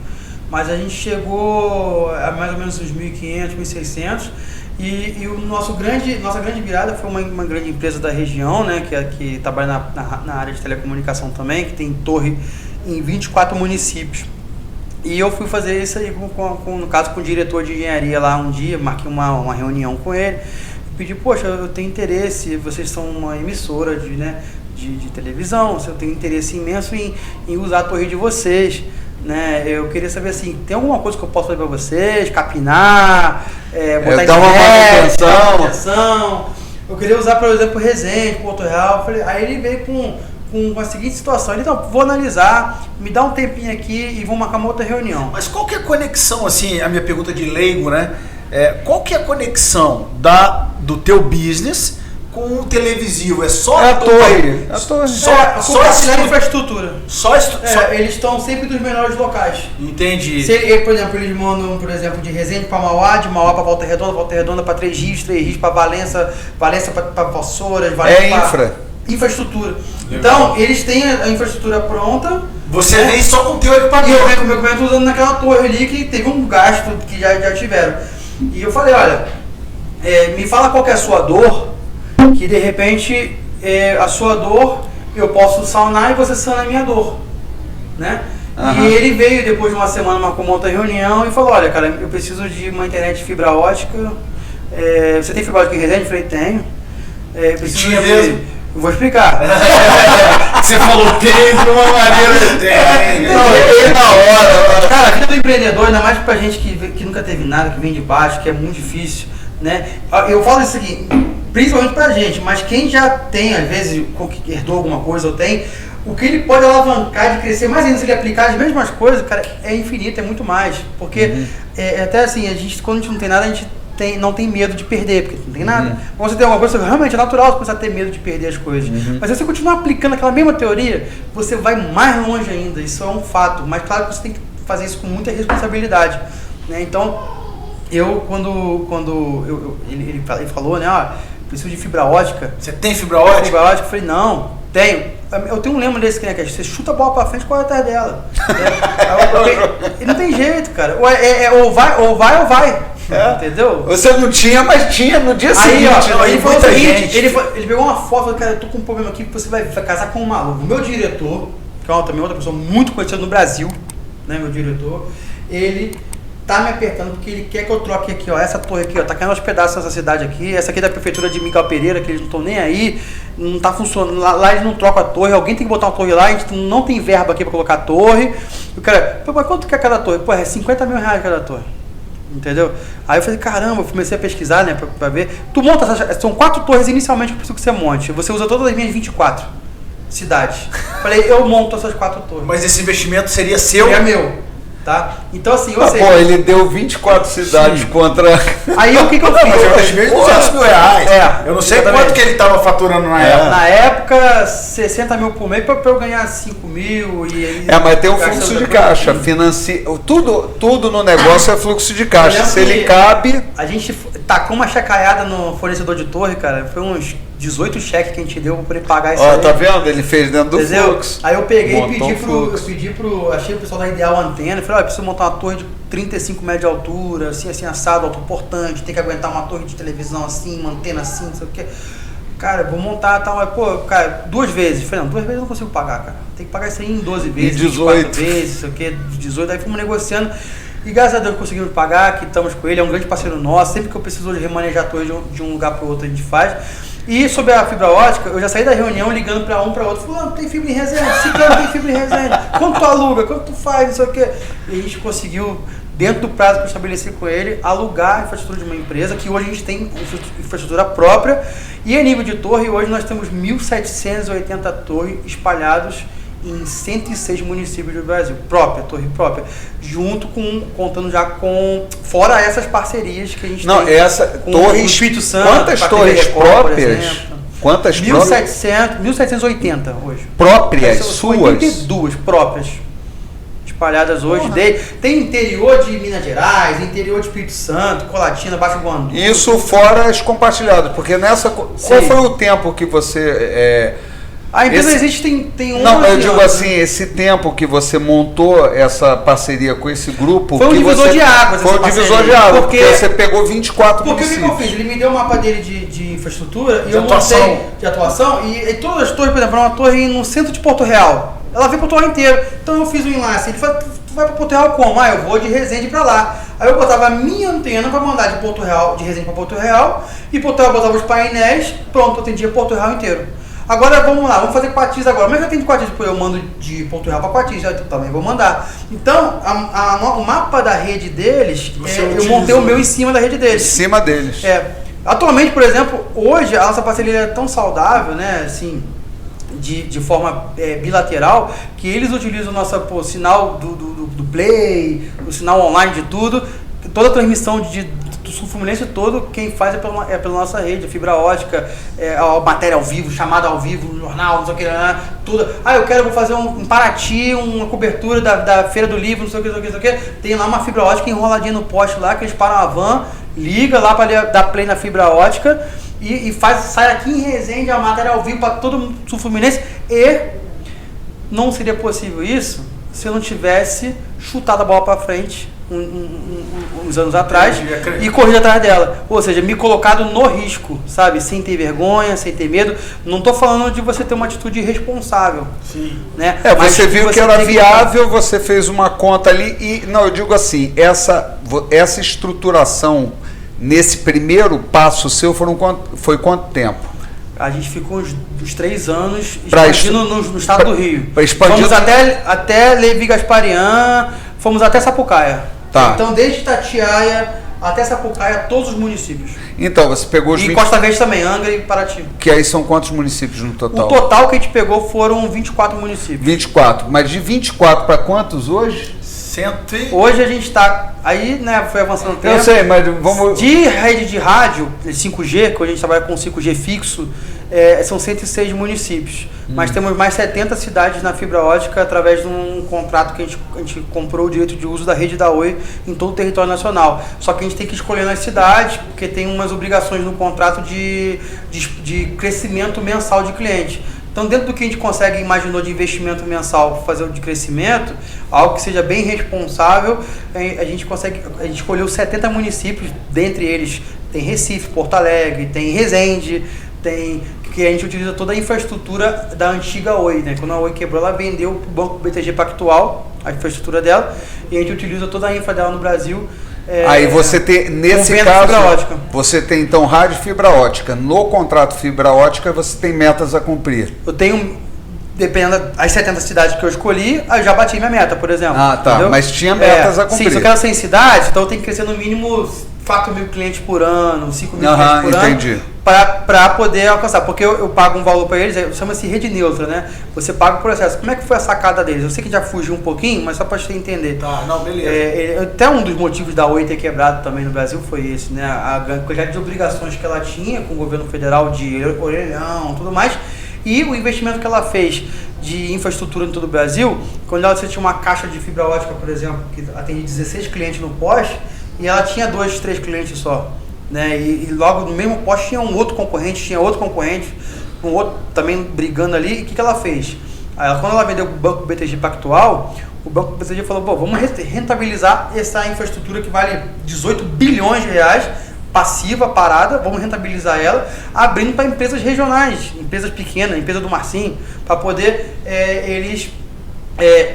Mas a gente chegou a mais ou menos uns 1.500, 1.600. E nossa grande virada foi uma grande empresa da região, né, que trabalha na área de telecomunicação também, que tem torre em 24 municípios. E eu fui fazer isso aí, no caso, com o diretor de engenharia lá um dia, marquei uma reunião com ele, pedi, poxa, eu tenho interesse, vocês são uma emissora de televisão, eu tenho interesse imenso em usar a torre de vocês, né? Eu queria saber assim, tem alguma coisa que eu posso fazer para vocês, capinar, botar dar uma manutenção. Eu queria usar, por exemplo, Resende, Porto Real. Aí ele veio com a seguinte situação, então, vou analisar, me dá um tempinho aqui e vou marcar uma outra reunião. Mas qual que é a conexão, assim, a minha pergunta de leigo, né? Qual que é a conexão do teu business com o televisivo? É só a torre. Só a infraestrutura. Eles estão sempre dos melhores locais. Entendi. Por exemplo, eles mandam, de Resende para Mauá, de Mauá para Volta Redonda para Três Rios para Valença para Vassouras, infraestrutura. Legal. Então, eles têm a infraestrutura pronta. Você vem só com o teu equipamento. E eu venho com o meu equipamento usando naquela torre ali que teve um gasto que já tiveram. E eu falei, olha, me fala qual que é a sua dor, que de repente a sua dor eu posso sanar e você sana a minha dor, né? Uhum. E ele veio depois de uma semana, marcou uma outra reunião e falou, olha, cara, eu preciso de uma internet de fibra ótica. Você tem fibra ótica em Resende? Eu falei, tenho. Eu vou explicar. Você falou tem de uma maneira. Tem na hora. Cara, a vida do empreendedor, ainda mais pra gente que nunca teve nada, que vem de baixo, que é muito difícil, né? Eu falo isso aqui, principalmente pra gente, mas quem já tem, às vezes, herdou alguma coisa ou tem, o que ele pode alavancar de crescer mais ainda se ele aplicar as mesmas coisas, cara, é infinito, é muito mais. Porque até assim, quando a gente não tem nada, a gente não tem medo de perder, porque não tem nada. Quando você tem alguma coisa, realmente é natural você começar a ter medo de perder as coisas. Mas se você continuar aplicando aquela mesma teoria, você vai mais longe ainda, isso é um fato. Mas claro que você tem que fazer isso com muita responsabilidade, né? Então, quando ele falou, né, preciso de fibra ótica. Você tem fibra ótica? Fibra ótica, eu falei, não, tenho. Eu tenho um lema desse que você chuta a bola pra frente e corre atrás dela. E não tem jeito, cara. Ou vai. Entendeu? Você não tinha, mas tinha no dia seguinte. Ele falou o seguinte, ele pegou uma foto e falou, cara, eu tô com um problema aqui que você vai casar com um maluco. O meu diretor, que é também outra pessoa muito conhecida no Brasil, né, meu diretor, ele tá me apertando porque ele quer que eu troque aqui, essa torre aqui, tá caindo aos pedaços essa cidade aqui, essa aqui é da prefeitura de Miguel Pereira, que eles não estão nem aí, não tá funcionando, lá eles não trocam a torre, alguém tem que botar uma torre lá, a gente não tem verba aqui pra colocar a torre. O cara, mas quanto que é cada torre? Pô, é 50 mil reais cada torre. Entendeu? Aí eu falei, caramba, eu comecei a pesquisar, né, pra ver. Tu monta são 4 torres inicialmente que eu preciso que você monte. Você usa todas as minhas 24 cidades. Falei, eu monto essas 4 torres. Mas esse investimento seria seu? É meu. Tá? Então assim, ou seja... Pô, ele deu 24 cidades contra... Aí o que eu fiz? Mas eu investi R$200 mil. Eu não sei exatamente. quanto que ele estava faturando na época. Na época, 60 mil por mês pra eu ganhar 5 mil e... mas tem um fluxo de caixa. Tudo no negócio é fluxo de caixa. Se ele cabe... A gente tacou uma checaiada no fornecedor de torre, cara. Foi uns 18 cheques que a gente deu pra poder pagar isso. Ó, tá vendo? Ele fez dentro do fluxo. Aí eu peguei e pedi pro... Achei o pessoal da Ideal Antena. Falei, eu preciso montar uma torre de 35 metros de altura, assim assado, autoportante, tem que aguentar uma torre de televisão assim, uma antena assim, não sei o que. Cara, vou montar e tal, mas pô, cara, 2 vezes. Falei, não, 2 vezes eu não consigo pagar, cara. Tem que pagar isso aí em 12 vezes, 18 vezes, não sei o que, 18, aí fomos negociando. E graças a Deus conseguimos pagar, que estamos com ele, é um grande parceiro nosso, sempre que eu preciso de remanejar a torre de um lugar para o outro, a gente faz. E sobre a fibra ótica, eu já saí da reunião ligando para um para outro, falando, tem fibra em Resende, se quer tem fibra em Resende, quanto tu aluga, quanto tu faz, não sei o que. E a gente conseguiu, dentro do prazo que eu estabeleci com ele, alugar a infraestrutura de uma empresa, que hoje a gente tem infraestrutura própria, e a nível de torre, hoje nós temos 1.780 torres espalhadas em 106 municípios do Brasil, torre própria, contando já com, fora essas parcerias que a gente tem com torres, o Espírito Santo, quantas torres próprias? Quantas 1.780 hoje. Próprias, suas? 82 próprias, espalhadas hoje. Tem interior de Minas Gerais, interior de Espírito Santo, Colatina, Baixo Guandu. Isso fora as compartilhadas, porque qual foi o tempo que você... A empresa existe tem 11 Não, eu digo anos, assim, esse tempo que você montou essa parceria com esse grupo... Foi um divisor de águas. Foi um divisor de águas, porque você pegou 24 municípios. Porque o que eu fiz? Ele me deu um mapa dele de infraestrutura e eu montei de atuação. E todas as torres, por exemplo, uma torre no centro de Porto Real. Ela veio para o torre inteiro. Então eu fiz um enlace. Ele falou, tu vai para Porto Real como? Eu vou de Resende para lá. Aí eu botava a minha antena para mandar de Porto Real, de Resende para Porto Real. E Porto Real eu botava os painéis, pronto, eu atendia Porto Real inteiro. Agora vamos lá, vamos fazer Quatis agora. Mas eu tenho Quatis, eu mando de Porto Real para Quatis, eu também vou mandar. Então, o mapa da rede deles, eu montei o meu em cima da rede deles. Em cima deles. Atualmente, por exemplo, hoje a nossa parceria é tão saudável, né, assim, de forma bilateral, que eles utilizam o nosso sinal do Play, o sinal online de tudo, toda a transmissão do Sul Fluminense todo, quem faz é pela nossa rede, a fibra ótica, a matéria ao vivo, chamada ao vivo, jornal, não sei o que, tudo. Vou fazer em Paraty, uma cobertura da Feira do Livro, não sei o que. Tem lá uma fibra ótica enroladinha no poste lá, que eles param a van, liga lá para dar play na fibra ótica e sai aqui em Resende a matéria ao vivo para todo o Sul Fluminense. E não seria possível isso se eu não tivesse chutado a bola para frente uns anos atrás e corrido atrás dela, ou seja, me colocado no risco, sabe, sem ter vergonha, sem ter medo. Não estou falando de você ter uma atitude irresponsável. Sim. Né? Você viu que era viável, você fez uma conta ali e, não, eu digo assim, essa estruturação nesse primeiro passo seu foi quanto tempo? A gente ficou uns 3 anos expandindo no estado do Rio. Fomos até Levi Gasparian, fomos até Sapucaia. Tá. Então, desde Itatiaia até Sapucaia, todos os municípios. Então, você pegou os... E Costa Verde também, Angra e Paraty. Que aí são quantos municípios no total? O total que a gente pegou foram 24 municípios. 24. Mas de 24 para quantos hoje? Hoje a gente está... Aí, né, foi avançando o tempo. Eu sei, mas vamos... De rede de rádio, 5G, que a gente trabalha com 5G fixo, são 106 municípios. Mas temos mais 70 cidades na fibra ótica através de um contrato que a gente comprou o direito de uso da rede da Oi em todo o território nacional. Só que a gente tem que escolher nas cidades, porque tem umas obrigações no contrato de crescimento mensal de cliente. Então, dentro do que a gente imaginou de investimento mensal para fazer o de crescimento, algo que seja bem responsável, a gente escolheu 70 municípios, dentre eles tem Recife, Porto Alegre, tem Resende, que a gente utiliza toda a infraestrutura da antiga Oi, né? Quando a Oi quebrou, ela vendeu para o Banco BTG Pactual, a infraestrutura dela, e a gente utiliza toda a infra dela no Brasil. Aí você tem, nesse caso, você tem então rádio fibra ótica. No contrato fibra ótica você tem metas a cumprir. Eu tenho dependendo das 70 cidades que eu escolhi, eu já bati minha meta, por exemplo. Ah, tá. Entendeu? Mas tinha metas a cumprir. Sim, se eu quero 100 cidades, então eu tenho que crescer no mínimo 4 mil clientes por ano, 5 mil clientes por entendi. ano, para poder alcançar. Porque eu pago um valor para eles, chama-se rede neutra, né? Você paga o processo. Como é que foi a sacada deles? Eu sei que já fugiu um pouquinho, mas só para você entender. Tá, não, beleza. Até um dos motivos da Oi ter quebrado também no Brasil foi esse, né? A quantidade de obrigações que ela tinha com o governo federal de orelhão, tudo mais, e o investimento que ela fez de infraestrutura em todo o Brasil. Quando você tinha uma caixa de fibra ótica, por exemplo, que atende 16 clientes no poste, e ela tinha 2, 3 clientes só, né? E logo no mesmo poste tinha outro concorrente, um outro também brigando ali. E o que ela fez? Quando ela vendeu o Banco BTG Pactual, o Banco BTG falou, pô, vamos rentabilizar essa infraestrutura que vale 18 bilhões de reais, passiva, parada, vamos rentabilizar ela, abrindo para empresas regionais, empresas pequenas, empresa do Marcinho, para poder eles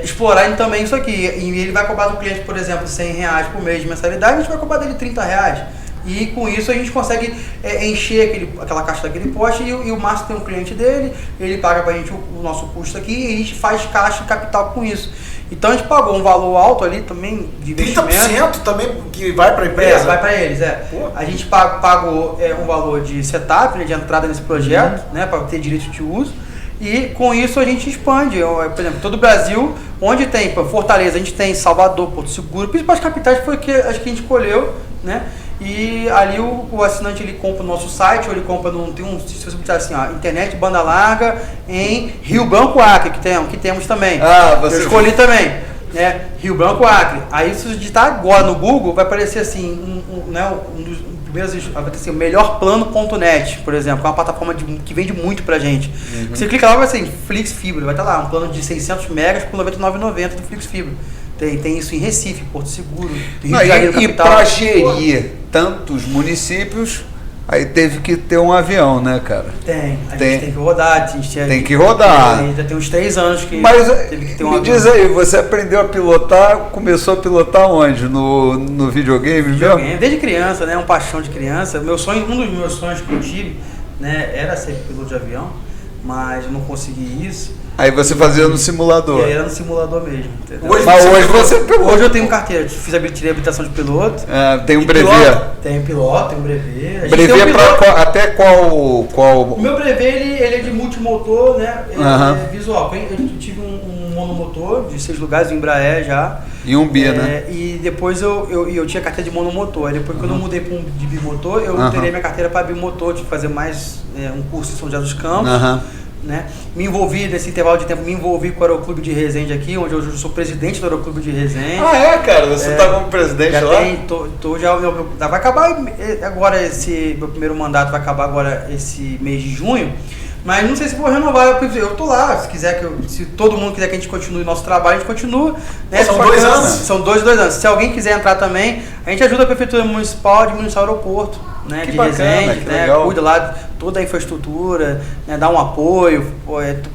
explorarem também isso aqui. E ele vai cobrar do cliente, por exemplo, R$100 por mês de mensalidade, a gente vai cobrar dele R$30. E com isso a gente consegue encher aquela caixa daquele poste, e o Márcio tem um cliente dele, ele paga pra gente o nosso custo aqui, e a gente faz caixa e capital com isso. Então a gente pagou um valor alto ali também de investimento. 30% também que vai para a empresa? Vai para eles, Pô. A gente pagou um valor de setup, né, de entrada nesse projeto, né, para ter direito de uso. E com isso a gente expande, por exemplo, todo o Brasil, onde tem Fortaleza, a gente tem Salvador, Porto Seguro, principalmente capitais foi as que a gente escolheu, né? E ali o assinante ele compra o nosso site, ou ele compra se você botar assim, internet banda larga em Rio Branco, Acre, que temos também. Eu escolhi também, né? Rio Branco, Acre. Aí se você digitar agora no Google, vai aparecer assim, um dos primeiros, vai aparecer o melhorplano.net, por exemplo, que é uma plataforma que vende muito pra gente. Você clica lá, vai ser Flix Fibra, vai estar lá, um plano de 600 megas por R$ 99,90 do Flix Fibra. Tem isso em Recife, Porto Seguro, Rio de Janeiro, e para gerir tantos municípios, aí teve que ter um avião, né, cara? A gente tem que rodar. Tem que rodar. Ainda tem uns 3 anos que teve que ter um avião. Me diz aí, você aprendeu a pilotar, começou a pilotar onde? No videogame mesmo? Desde criança, né? Um paixão de criança. Um dos meus sonhos que eu tive, né, era ser piloto de avião, mas eu não consegui isso. Aí você fazia no simulador. Era no simulador mesmo. Hoje eu tenho carteira, tirei habilitação de piloto. Tem um brevet. Tem um brevet. Brevet até qual? O meu brevet ele é de multimotor, né? É visual. Eu tive um monomotor de 6 lugares, o Embraer já. E um bi, né? E depois eu tinha carteira de monomotor. Aí depois quando eu mudei para de bimotor, eu terei minha carteira para bimotor, tive que fazer mais um curso em São José dos Campos. Né? Me envolvi nesse intervalo de tempo, com o Aeroclube de Resende aqui, onde eu sou presidente do Aeroclube de Resende. Cara? Você tá como presidente já lá? Vai acabar agora meu primeiro mandato vai acabar agora esse mês de junho, mas não sei se vou renovar, eu tô lá, se todo mundo quiser que a gente continue nosso trabalho, a gente continua. Né? São 2 anos? São 2 anos. Se alguém quiser entrar também, a gente ajuda a Prefeitura Municipal a administrar o aeroporto, né, de Resende, né, cuida lá toda a infraestrutura, né, dá um apoio,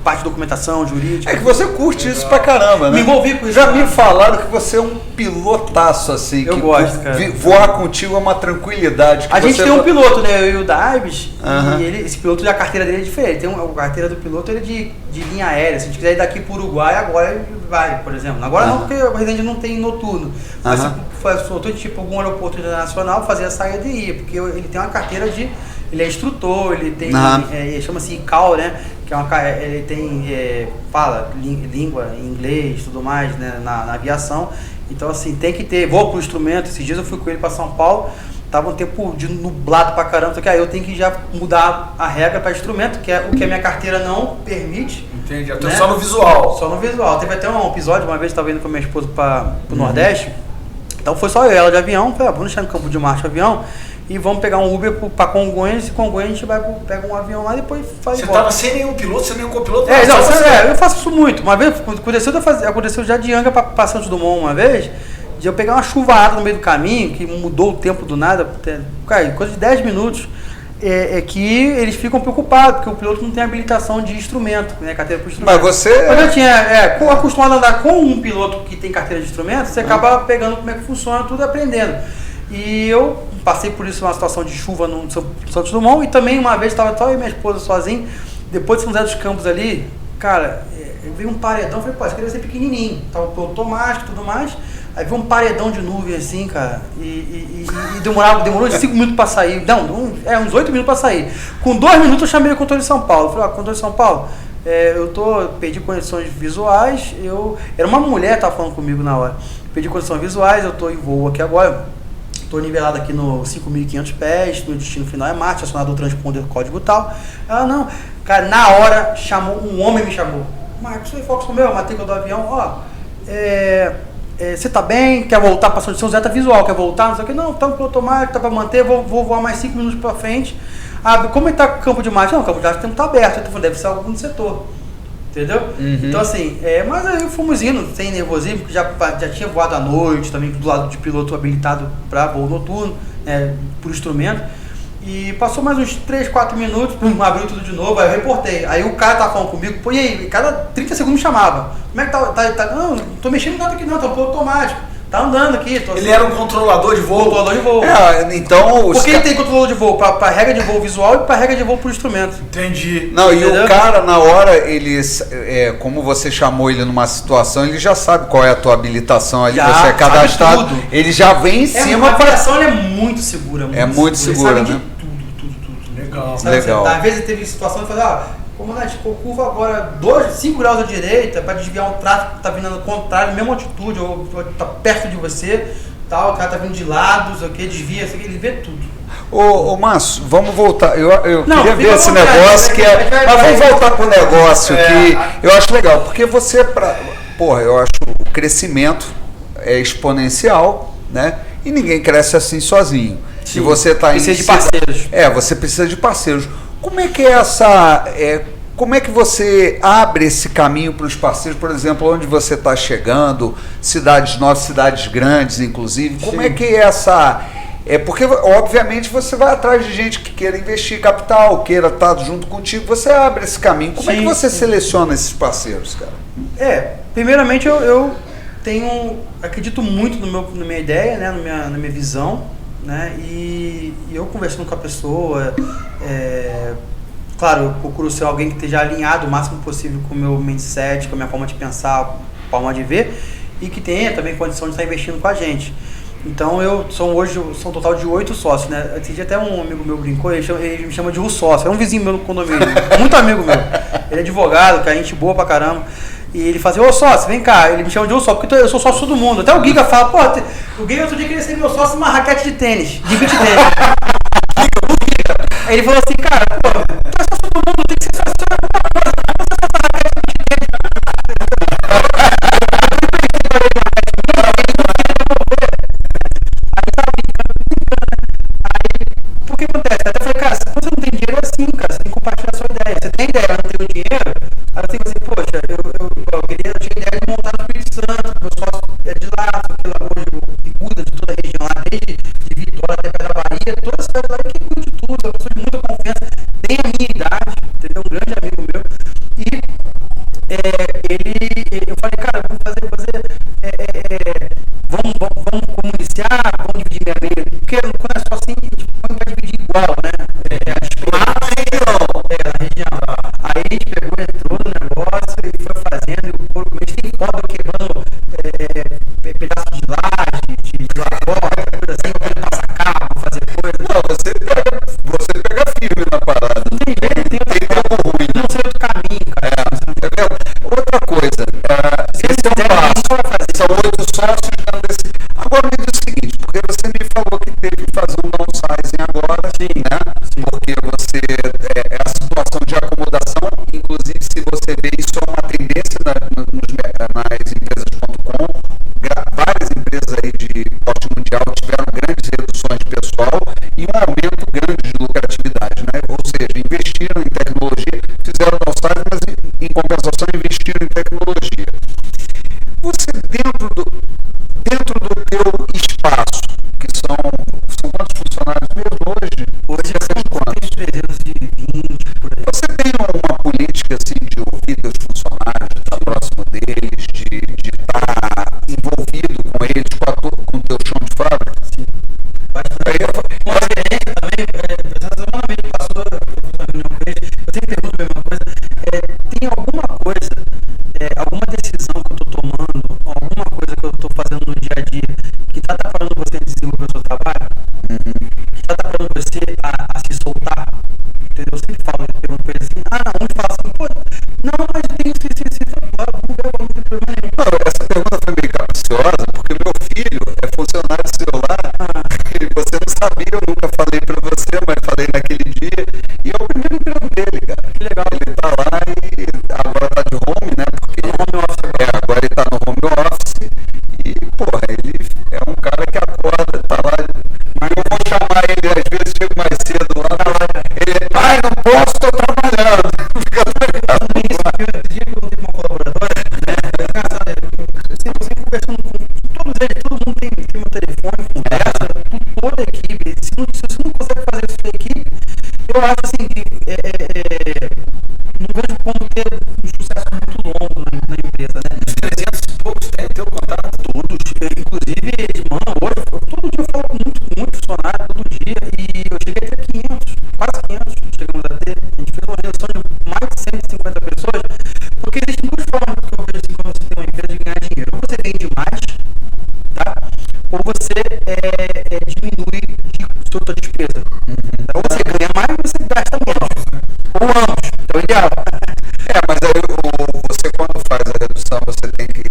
parte de documentação jurídica. É que você curte isso pra caramba, né? Me envolvi com isso. Já me falaram que você é um pilotaço, assim. Eu gosto, cara. Voar contigo é uma tranquilidade. A gente tem um piloto, né, eu e o Daibs, e esse piloto, a carteira dele é diferente. A carteira do piloto ele é de linha aérea. Se a gente quiser ir daqui pro Uruguai, agora ele vai, por exemplo. Agora não, porque o Resende não tem noturno. Mas se soltou tipo algum aeroporto internacional, fazia a saída e ia, porque ele tem uma carteira de... Ele é instrutor, ele tem, chama-se ICAO, né? Que ele tem, fala língua em inglês, tudo mais, né? Na aviação. Então, assim, tem que ter, vou pro instrumento. Esses dias eu fui com ele para São Paulo, tava um tempo de nublado pra caramba, só que aí eu tenho que já mudar a regra para instrumento, que é o que a minha carteira não permite. Entendi, né? Só no visual. Só no visual. Teve até um episódio, uma vez eu estava indo com a minha esposa pro Nordeste, então foi só eu e ela de avião, falei, vamos deixar no Campo de Marte o avião, e vamos pegar um Uber para Congonhas, e Congonhas a gente pega um avião lá e depois faz Você estava sem nenhum piloto, sem nenhum copiloto? Eu faço isso muito. Uma vez, aconteceu já de Anga para Santos Dumont uma vez, de eu pegar uma chuvarada no meio do caminho, que mudou o tempo do nada, coisa de 10 minutos, que eles ficam preocupados, porque o piloto não tem habilitação de instrumento, né, carteira por instrumento. Mas você... Quando eu tinha, acostumado a andar com um piloto que tem carteira de instrumento, você acaba pegando como é que funciona, tudo aprendendo. E eu passei por isso, uma situação de chuva no Santos Dumont, e também uma vez estava só eu e minha esposa sozinho, depois de São José dos Campos ali, cara, veio um paredão, eu falei, pô, isso aqui deve ser pequenininho, tava pilotou mágico e tudo mais, aí veio um paredão de nuvem assim, cara, e demorou 5 minutos pra sair, uns 8 minutos pra sair. Com 2 minutos eu chamei o controle de São Paulo, eu falei, controle de São Paulo, perdi condições visuais, era uma mulher que tava falando comigo na hora, perdi condições visuais, eu tô em voo aqui agora, tô nivelado aqui no 5.500 pés, no destino final é Marte, acionado o transponder código tal. Ela não, cara, na hora um homem me chamou. Marcos, sou Fox Romeo, a matrícula do avião, você tá bem? Quer voltar para São José? Tá visual, quer voltar? Não sei o que, não, estamos piloto automático, tá para manter, vou voar mais 5 minutos para frente. Como é que tá o campo de Marte? Não, o campo de Marte tá aberto, então deve ser algum setor. Entendeu? Então assim, mas aí fomos indo, sem nervosismo, porque já tinha voado à noite, também do lado de piloto habilitado para voo noturno, por instrumento. E passou mais uns 3, 4 minutos, abriu tudo de novo, aí eu reportei. Aí o cara tava falando comigo, pô, e aí? Cada 30 segundos me chamava. Como é que tá? Não tô mexendo nada aqui não, tá um piloto automático. Tá andando aqui. Ele era um controlador de voo? Controlador de voo. Então... Porque ele tem controlador de voo para regra de voo visual e para regra de voo por instrumento. Entendi. Não, entendeu? E o cara, na hora, como você chamou ele numa situação, ele já sabe qual é a tua habilitação ali, você é cadastrado. Ele já vem em cima. A aviação é muito segura. Muito segura, sabe né? De Legal. sabe, Legal. Às vezes teve situação de falar, comandante, curva agora 5 graus à direita para desviar um tráfego que tá vindo ao contrário, mesma altitude, ou tá perto de você, tal, o cara tá vindo de lado, sei o que, desvia, sei o que, ele vê tudo. Ô Márcio, vamos voltar. Eu queria ver esse vontade, negócio mas vamos vai. voltar pro negócio que eu acho legal, porque eu acho o crescimento é exponencial, né? E ninguém cresce assim sozinho. Sim, e você tá precisa de parceiros. Você precisa de parceiros. Como é que como é que você abre esse caminho para os parceiros, por exemplo, onde você está chegando, cidades novas, cidades grandes, inclusive? Como Sim. é que porque, obviamente, você vai atrás de gente que queira investir capital, queira estar junto contigo, você abre esse caminho. Como é que você seleciona esses parceiros, cara? Primeiramente eu acredito muito na minha ideia, né, na minha visão, né, e eu conversando com a pessoa, claro, eu procuro ser alguém que esteja alinhado o máximo possível com o meu mindset, com a minha forma de pensar, forma de ver, e que tenha também condição de estar investindo com a gente. Então hoje são um total de 8 sócios, né? Esse dia até um amigo meu brincou, ele me chama de sócio, é um vizinho meu no condomínio, muito amigo meu. Ele é advogado, que a gente boa pra caramba. E ele fala assim, sócio, vem cá, ele me chama de sócio, porque eu sou sócio de todo mundo. Até o Giga fala, o Giga outro dia queria ser meu sócio numa raquete de tênis, de beach tênis. Aí ele falou assim, cara, tu é sócio de todo mundo, tem que ser sócio de alguma coisa, não você essa raquete de beach tênis. Por que acontece? Até falei, cara, se você não tem dinheiro, é assim, cara, você tem que compartilhar a sua ideia. Você tem ideia, eu não tenho dinheiro, aí eu fico assim, poxa, eu tinha ideia de montar no Espírito Santo, meu sócio é de lá, hoje que cuida de toda a região lá, desde de Vitória até Pedra Bahia, toda a cidade lá, que cuida de tudo, é uma pessoa de muita confiança, tem a minha idade, entendeu? Um grande amigo meu, e eu falei, cara, vamos comuniciar, vamos dividir minha meia, porque quando é só assim, vai dividir igual, né? Lá na região. Aí a gente entrou no negócio e foi fazendo, e o corpo, a gente tem foda quebrando pedaço de laje, de lavora, coisa assim, pra passar cabo, fazer coisa. Não, você pega firme na parada. Não tem jeito, tem ruim. Não sei outro caminho, cara. Outra coisa, esse é um passo, são 8 sócios dentro desse. Agora me diz o seguinte, porque você me falou que teve que fazer um downsizing agora, né? Sim. Porque a situação de acomodação, inclusive se você vê isso é uma tendência nas empresas.com, várias empresas aí de porte mundial tiveram grandes reduções de pessoal e um aumento grande de lucratividade, né? Ou seja, investiram em tecnologia, fizeram downsizing, mas em compensação investiram em tecnologia. Você dentro do teu espaço, que são quantos funcionários mesmo hoje? Hoje são quantos? 320, por aí. Você tem uma política assim de ouvir teus funcionários, de estar próximo deles, de estar envolvido com eles, com o teu chão de fábrica? Sim. Uma experiência também, essa semana mesmo passou, eu fui na reunião com eles, equipe, eu acho assim que não vejo como ter um sucesso muito longo na empresa, né? Os 300 e poucos têm teu contato? Todos, inclusive, mano, hoje, todo dia eu falo com muito funcionário, todo dia, e eu cheguei a ter 500, quase 500, chegamos a ter. A gente fez uma redução de mais de 150 pessoas, porque existem duas formas que eu vejo assim, quando você tem uma empresa de ganhar dinheiro. Ou você vende mais, tá? Ou você diminui sua despesa. Então você ganha mais, você gasta menos. Ou ambos, então é ideal. Mas aí você quando faz a redução, você tem que.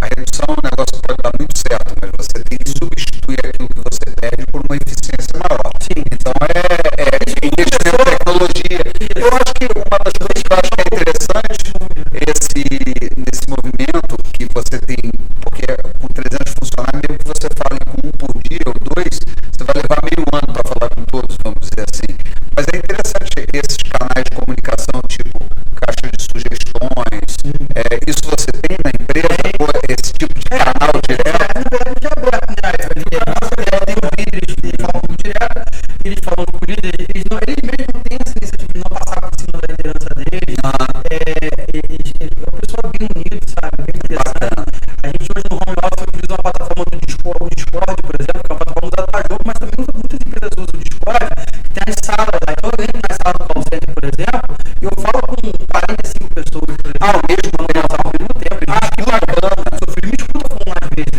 A redução o negócio pode dar muito certo, mas você tem que substituir aquilo que você perde por uma eficiência maior. Sim. Então investimento em tecnologia. Eu acho que uma das coisas que eu acho que é interessante nesse movimento que você tem, porque com 300 funcionários, mesmo que você fale com um por dia ou dois, você vai levar meio ano para falar com todos, vamos dizer assim. Mas é interessante esses canais de comunicação, tipo caixa de sugestões. Isso você tem na empresa? Esse tipo de canal direto? Na verdade, já aberto, né? Tem um líderes que falam muito direto, eles falam com o líder, eles mesmos têm essa iniciativa de não passar por cima da liderança deles. É uma pessoa bem unida, sabe? Bem interessante. A gente hoje no home office utiliza uma plataforma do Discord, por exemplo, que é uma plataforma usada para jogo, mas também muitas empresas usam o Discord, que tem as salas lá. Então eu entro na sala do call center, por exemplo, e eu falo com 45 pessoas, por exemplo. Ao mesmo tempo. Que bacana. Seu filho me escuta com às vezes.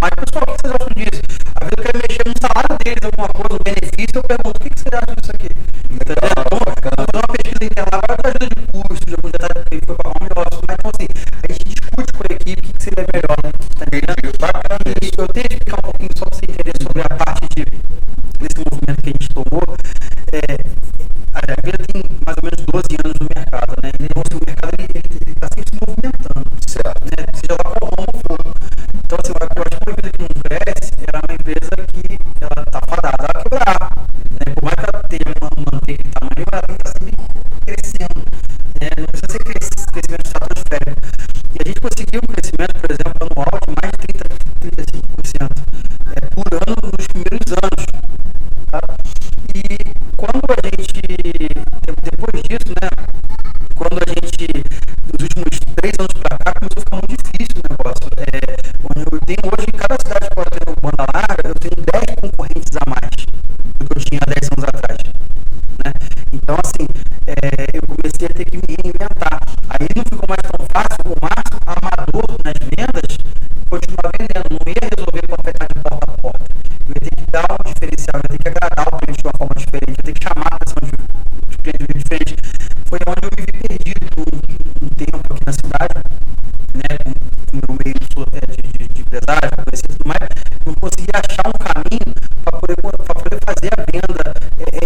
Mas, pessoal, o que vocês acham disso? Às vezes eu quero mexer no salário deles, alguma coisa, um benefício, eu pergunto, o que vocês acham disso aqui? Entendeu? Então, vou fazer uma pesquisa interna lá, vai ajuda de custo, de algum detalhe que foi para home office. Mas, então, assim, a gente discute com a equipe o que seria melhor. Tá entendendo? Bacana. E eu tenho que explicar um pouquinho, só para você entender sobre a parte desse movimento que a gente tomou. A empresa tem mais ou menos 12 anos no mercado, né? Então, assim, o mercado está sempre se movimentando, certo? Né? Seja lá qual ramo for. Então, assim, eu acho que uma empresa que não cresce, ela é uma empresa que ela está fadada a quebrar, né? Por mais que ela tenha manter aquele tamanho, ela tem que estar sempre crescendo, né? Não precisa ser crescimento estratosférico. E a gente conseguiu um crescimento, por exemplo, anual de mais de 35% por ano nos primeiros anos, tá? E quando a gente, depois disso, né, quando a gente, nos últimos 3 anos para cá, começou a ficar muito difícil o negócio. Eu tenho hoje, em cada cidade que eu tenho banda larga, eu tenho 10 concorrentes a mais do que eu tinha há 10 anos atrás, né? Então, assim, eu comecei a ter que me reinventar. Aí não ficou mais tão fácil o Márcio, amador nas vendas, continuar vendendo. Não ia resolver com afetar de porta a porta. Eu ia ter que dar um diferencial, eu ia ter que agradar o cliente de uma forma diferente, eu ia ter que chamar a atenção de clientes diferentes. Foi onde eu me vi perdido por um tempo aqui na cidade, né, com o meu meio de empresário, conhecido e tudo mais. Não consegui achar um caminho para poder fazer a venda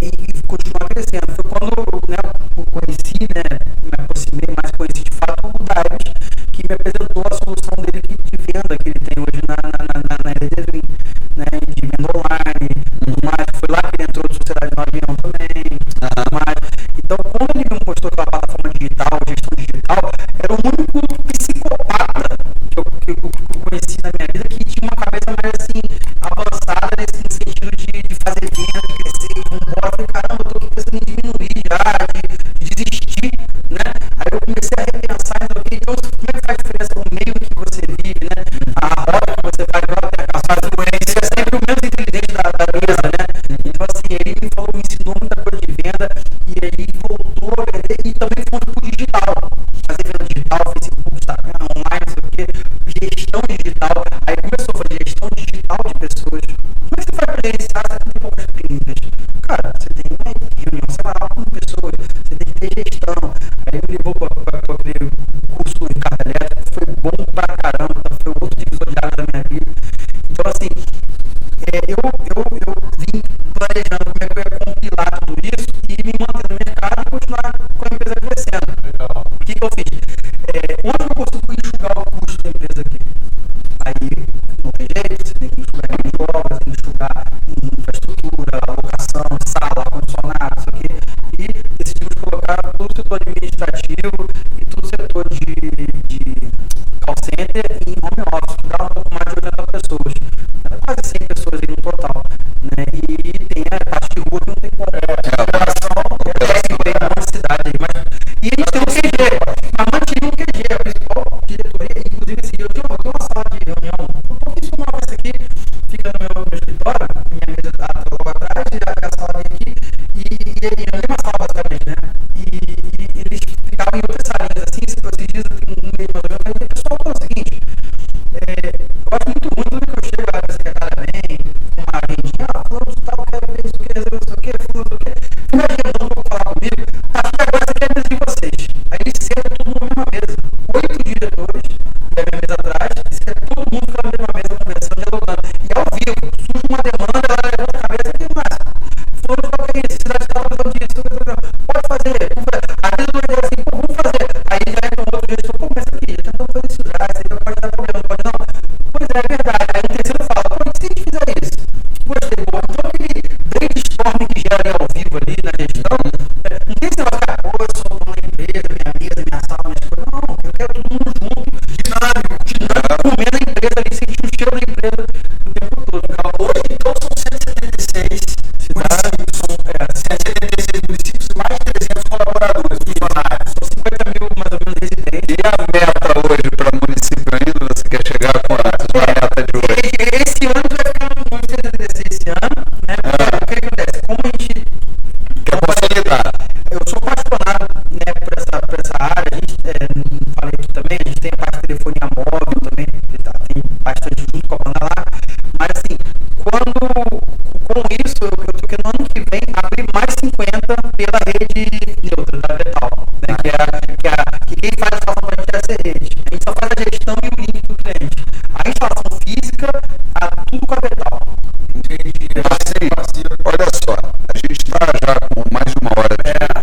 e continuar crescendo. Foi quando eu conheci, né, me aproximei mais, conheci de fato o Davis, que me apresentou a solução dele de venda que ele tem hoje na LDV, né, de venda online, mas foi lá que ele entrou de sociedade no avião também, mas, então quando ele me mostrou aquela plataforma digital, gestão digital, era o único psicopata que eu conheci na minha vida que tinha uma cabeça mais assim, avançada no sentido de fazer venda, de crescer, de vambora. Eu falei, caramba, eu tô aqui pensando em diminuir já, de desistir, né? Aí eu comecei a repensar, então como é que faz diferença o meio que você vive, né? A roda que você faz, a sua influência é sempre o menos inteligente da mesa, né? Então, assim, ele me ensinou muita coisa de venda e ele voltou a vender e também foi pro digital. Fazer venda digital, Facebook, Instagram, online, não sei o quê, gestão digital. Aí começou a fazer gestão digital de pessoas. Como é que você faz para gerenciar 70 e poucas clínicas? Cara, você tem uma reunião semanal com pessoas, você tem que ter gestão. Aí me levou para aquele curso de carta elétrica, foi bom pra caramba, foi outro divisor de águas da minha vida. Então, assim, eu vim planejando como é que eu ia compilar tudo isso e me manter no mercado e continuar com a empresa crescendo. Legal. O que eu fiz? Onde eu consigo enxugar o custo da empresa aqui? Aí, não tem jeito, você tem que enxugar em obras, tem que enxugar em infraestrutura, locação, sala, ar-condicionado, isso aqui. E decidimos colocar todo o setor administrativo e todo o setor de call center em home office, que dá um pouco mais de 80 pessoas. Quase 100 pessoas aí no total, né? E tem a parte de E a mesma sala, basicamente, né? E eles ficavam em outras salinhas, assim, esses dias eu tenho um mês mais ou menos, mas o pessoal falou o seguinte, eu acho muito ruim, tudo que eu chego, a secretária vem, com uma agendinha, fulano de tal, quero ver isso, quero resolver isso, quero fulano do quê. Fica agendando pra falar comigo, acho que agora você quer a mesa de vocês. Aí eles sentam todo mundo na mesma mesa. 8 diretores, e a minha mesa atrás, e senta todo mundo na mesma mesa, conversando, dialogando. E ao vivo, surge uma demanda, ela levanta a cabeça e diz, mas, fulano de tal, que é isso? Cidade de tal, precisando disso, pode fazer, vamos fazer. Às vezes eu dou ideia assim, pô, vamos fazer. Aí já entra um outro gestor, pô, mas aqui, já tentamos fazer isso já, isso aí pode dar problema, não pode não. Pois é verdade. Aí o terceiro fala, pô, e se a gente fizer isso? Gostei, bom. Então aquele brainstorming que gera ali ao vivo ali na gestão, não tem esse negócio, cara, pô, eu sou dono da empresa, minha mesa, minha sala, minhas coisas. Não, eu quero todo mundo junto, dinâmico, comendo a empresa ali, sentindo o cheiro da empresa o tempo todo. Hoje, então, são 176 municípios, são 176 municípios e mais de 300 colaboradores, funcionários. São 50 mil, mais ou menos, residentes. E a meta hoje para o município ainda, você quer chegar com a meta de hoje? Esse ano vai ficar no 176 esse ano, né? O que acontece? Como a gente quer consolidar? Eu sou apaixonado, né, por essa área. A gente, falei aqui também, a gente tem a parte de telefonia móvel também, que tem bastante junto com a banda lá. Mas assim, com isso, eu tô querendo no ano que vem abrir mais 50 pela rede neutra da Betal, né, que quem faz a instalação para a gente é essa rede. A gente só faz a gestão e o link do cliente. A instalação física, tudo com a Betal. Assim, olha só, a gente está já com mais de uma hora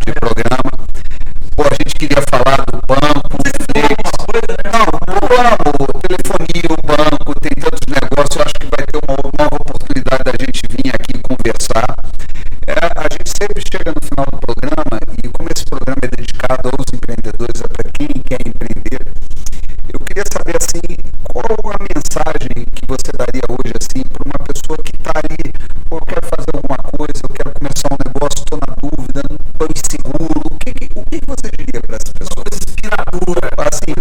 de programa. Pô, a gente queria falar do banco, telefonia, o banco, tem tantos negócios, eu acho que vai ter uma nova oportunidade da gente vir aqui conversar. A gente sempre chega no final do programa, e como esse programa é dedicado aos empreendedores, é para quem quer empreender, eu queria saber assim, qual a mensagem que você daria hoje assim para uma pessoa que está ali, pô, eu quero fazer alguma coisa, eu quero começar um negócio, estou na dúvida, estou inseguro, o que você diria para essa pessoa? Inspiradora, assim,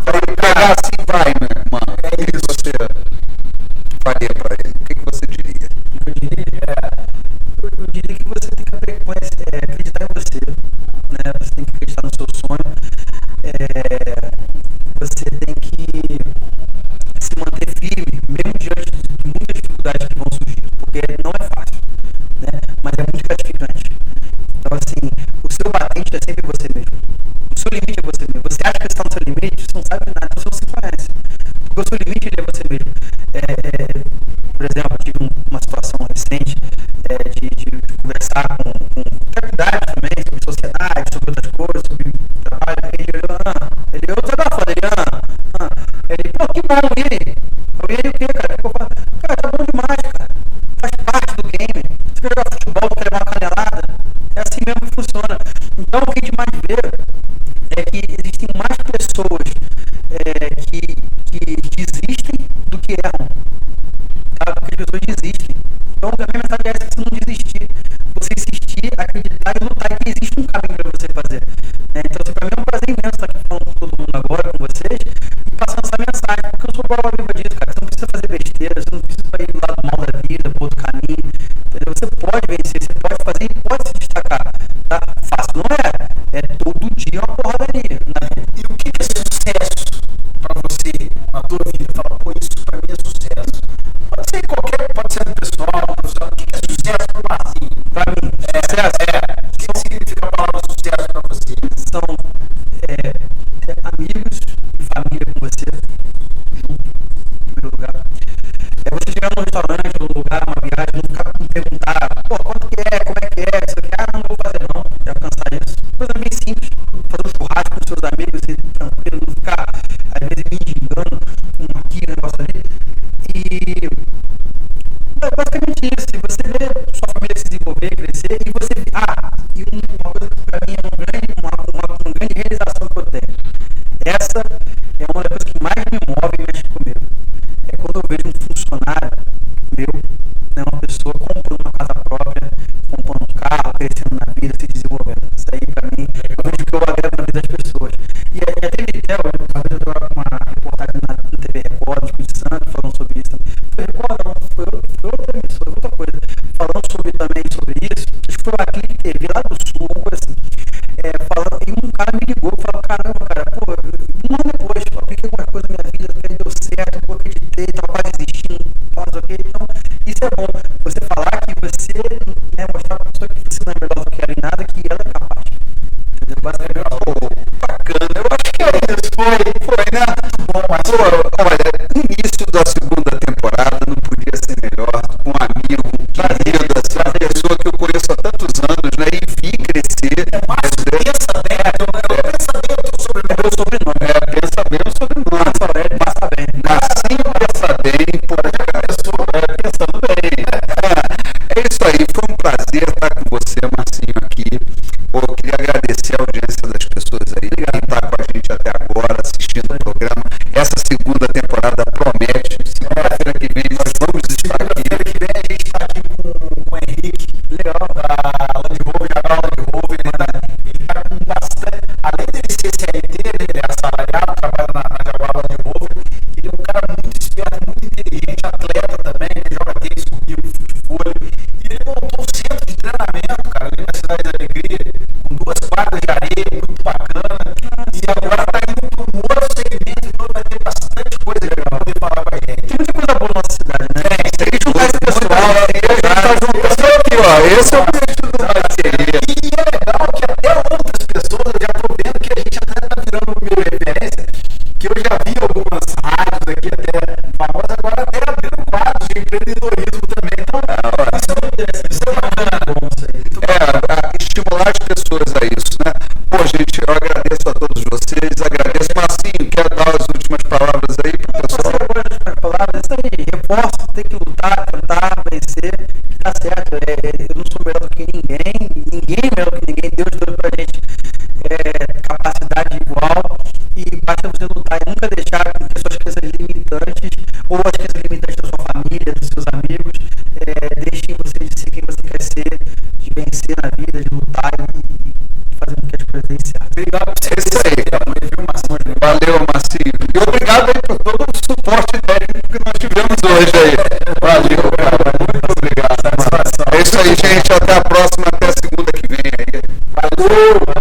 para pegar assim, vai, meu irmão, o que você faria para ele? O que você diria? Eu diria que você tem que acreditar em você, né? Você tem que acreditar no seu sonho. Você tem que se manter firme, mesmo diante de muitas dificuldades que vão surgir, porque não é fácil, né? Mas é muito gratificante. Então, assim, o seu batente é sempre você mesmo. O seu limite é você mesmo. Você acha que está no seu limite, você não sabe nada, então você não se conhece. Porque o seu limite é você mesmo. Por exemplo, eu tive uma situação recente de conversar com faculdade também, sobre sociedade, sobre outras coisas, sobre trabalho. Eu tava falando, ele, pô, que bom, e aí? E aí o que, cara? Eu falo, cara, tá bom demais, cara. Faz parte do game. Você quer jogar futebol, quer levar uma canelada? É assim mesmo que funciona. Então, o que a gente mais vê é que existem mais pessoas que desistem do que erram. Tá? Porque as pessoas desistem. Então, a minha mensagem é essa: você não desistir. Você insistir, acreditar e lutar, que existe um caminho para você fazer. Então, assim, para mim é um prazer imenso estar aqui falando com todo mundo agora, com vocês, e passando essa mensagem, porque eu sou prova viva disso, cara. Você não precisa fazer besteira, você não precisa ir do lado mal da vida, para outro caminho. Entendeu? Você pode vencer, você pode fazer e pode se destacar. Tá? Fácil não é. É todo dia uma porradaria na vida. E o que é sucesso para você na tua vida? Fala, pô, isso para mim é sucesso. Pode ser no pessoal, no profissional. O que é sucesso para o Marcinho? Para mim, sucesso o que significa a palavra sucesso para você? São amigos e família com você, junto, em primeiro lugar. Você chegar num restaurante, num lugar, uma viagem, não ficar com perguntar, pô, quanto que é, como é que é, isso aqui, não vou fazer não, já alcançar isso. Coisa bem simples, fazer um churrasco com seus amigos, e tranquilo, não ficar, às vezes, mendigando aqui, um negócio ali. E basicamente isso, se você vê sua família se desenvolver, crescer, e você e uma coisa que para mim é uma grande realização que eu tenho. Essa é uma das coisas que mais me move e mexe comigo. É quando eu vejo um funcionário meu, né, uma pessoa comprando uma casa própria, comprando um carro, crescendo na vida, se desenvolvendo. Isso aí, para mim, eu vejo que eu agrego na vida das pessoas. E a TVTEL, uma vez eu estava com uma reportagem na TV Record, do Espírito Santo, falando sobre isso também. Foi Record, não, foi outra emissora, outra coisa. Falando sobre também certo, eu não sou melhor do que ninguém é melhor do que ninguém, Deus deu pra gente capacidade igual, e basta você lutar e nunca deixar que as suas crenças limitantes, ou as crenças limitantes da sua família, dos seus amigos, deixem você de ser quem você quer ser, de vencer na vida, de lutar e fazer com que as coisas deem certo. Obrigado por É isso aí. Valeu, Marcinho. E obrigado aí por todo o suporte técnico que nós tivemos hoje aí. Valeu, cara. Muito obrigado. É isso aí, gente. Até a próxima, até a segunda que vem aí. Valeu!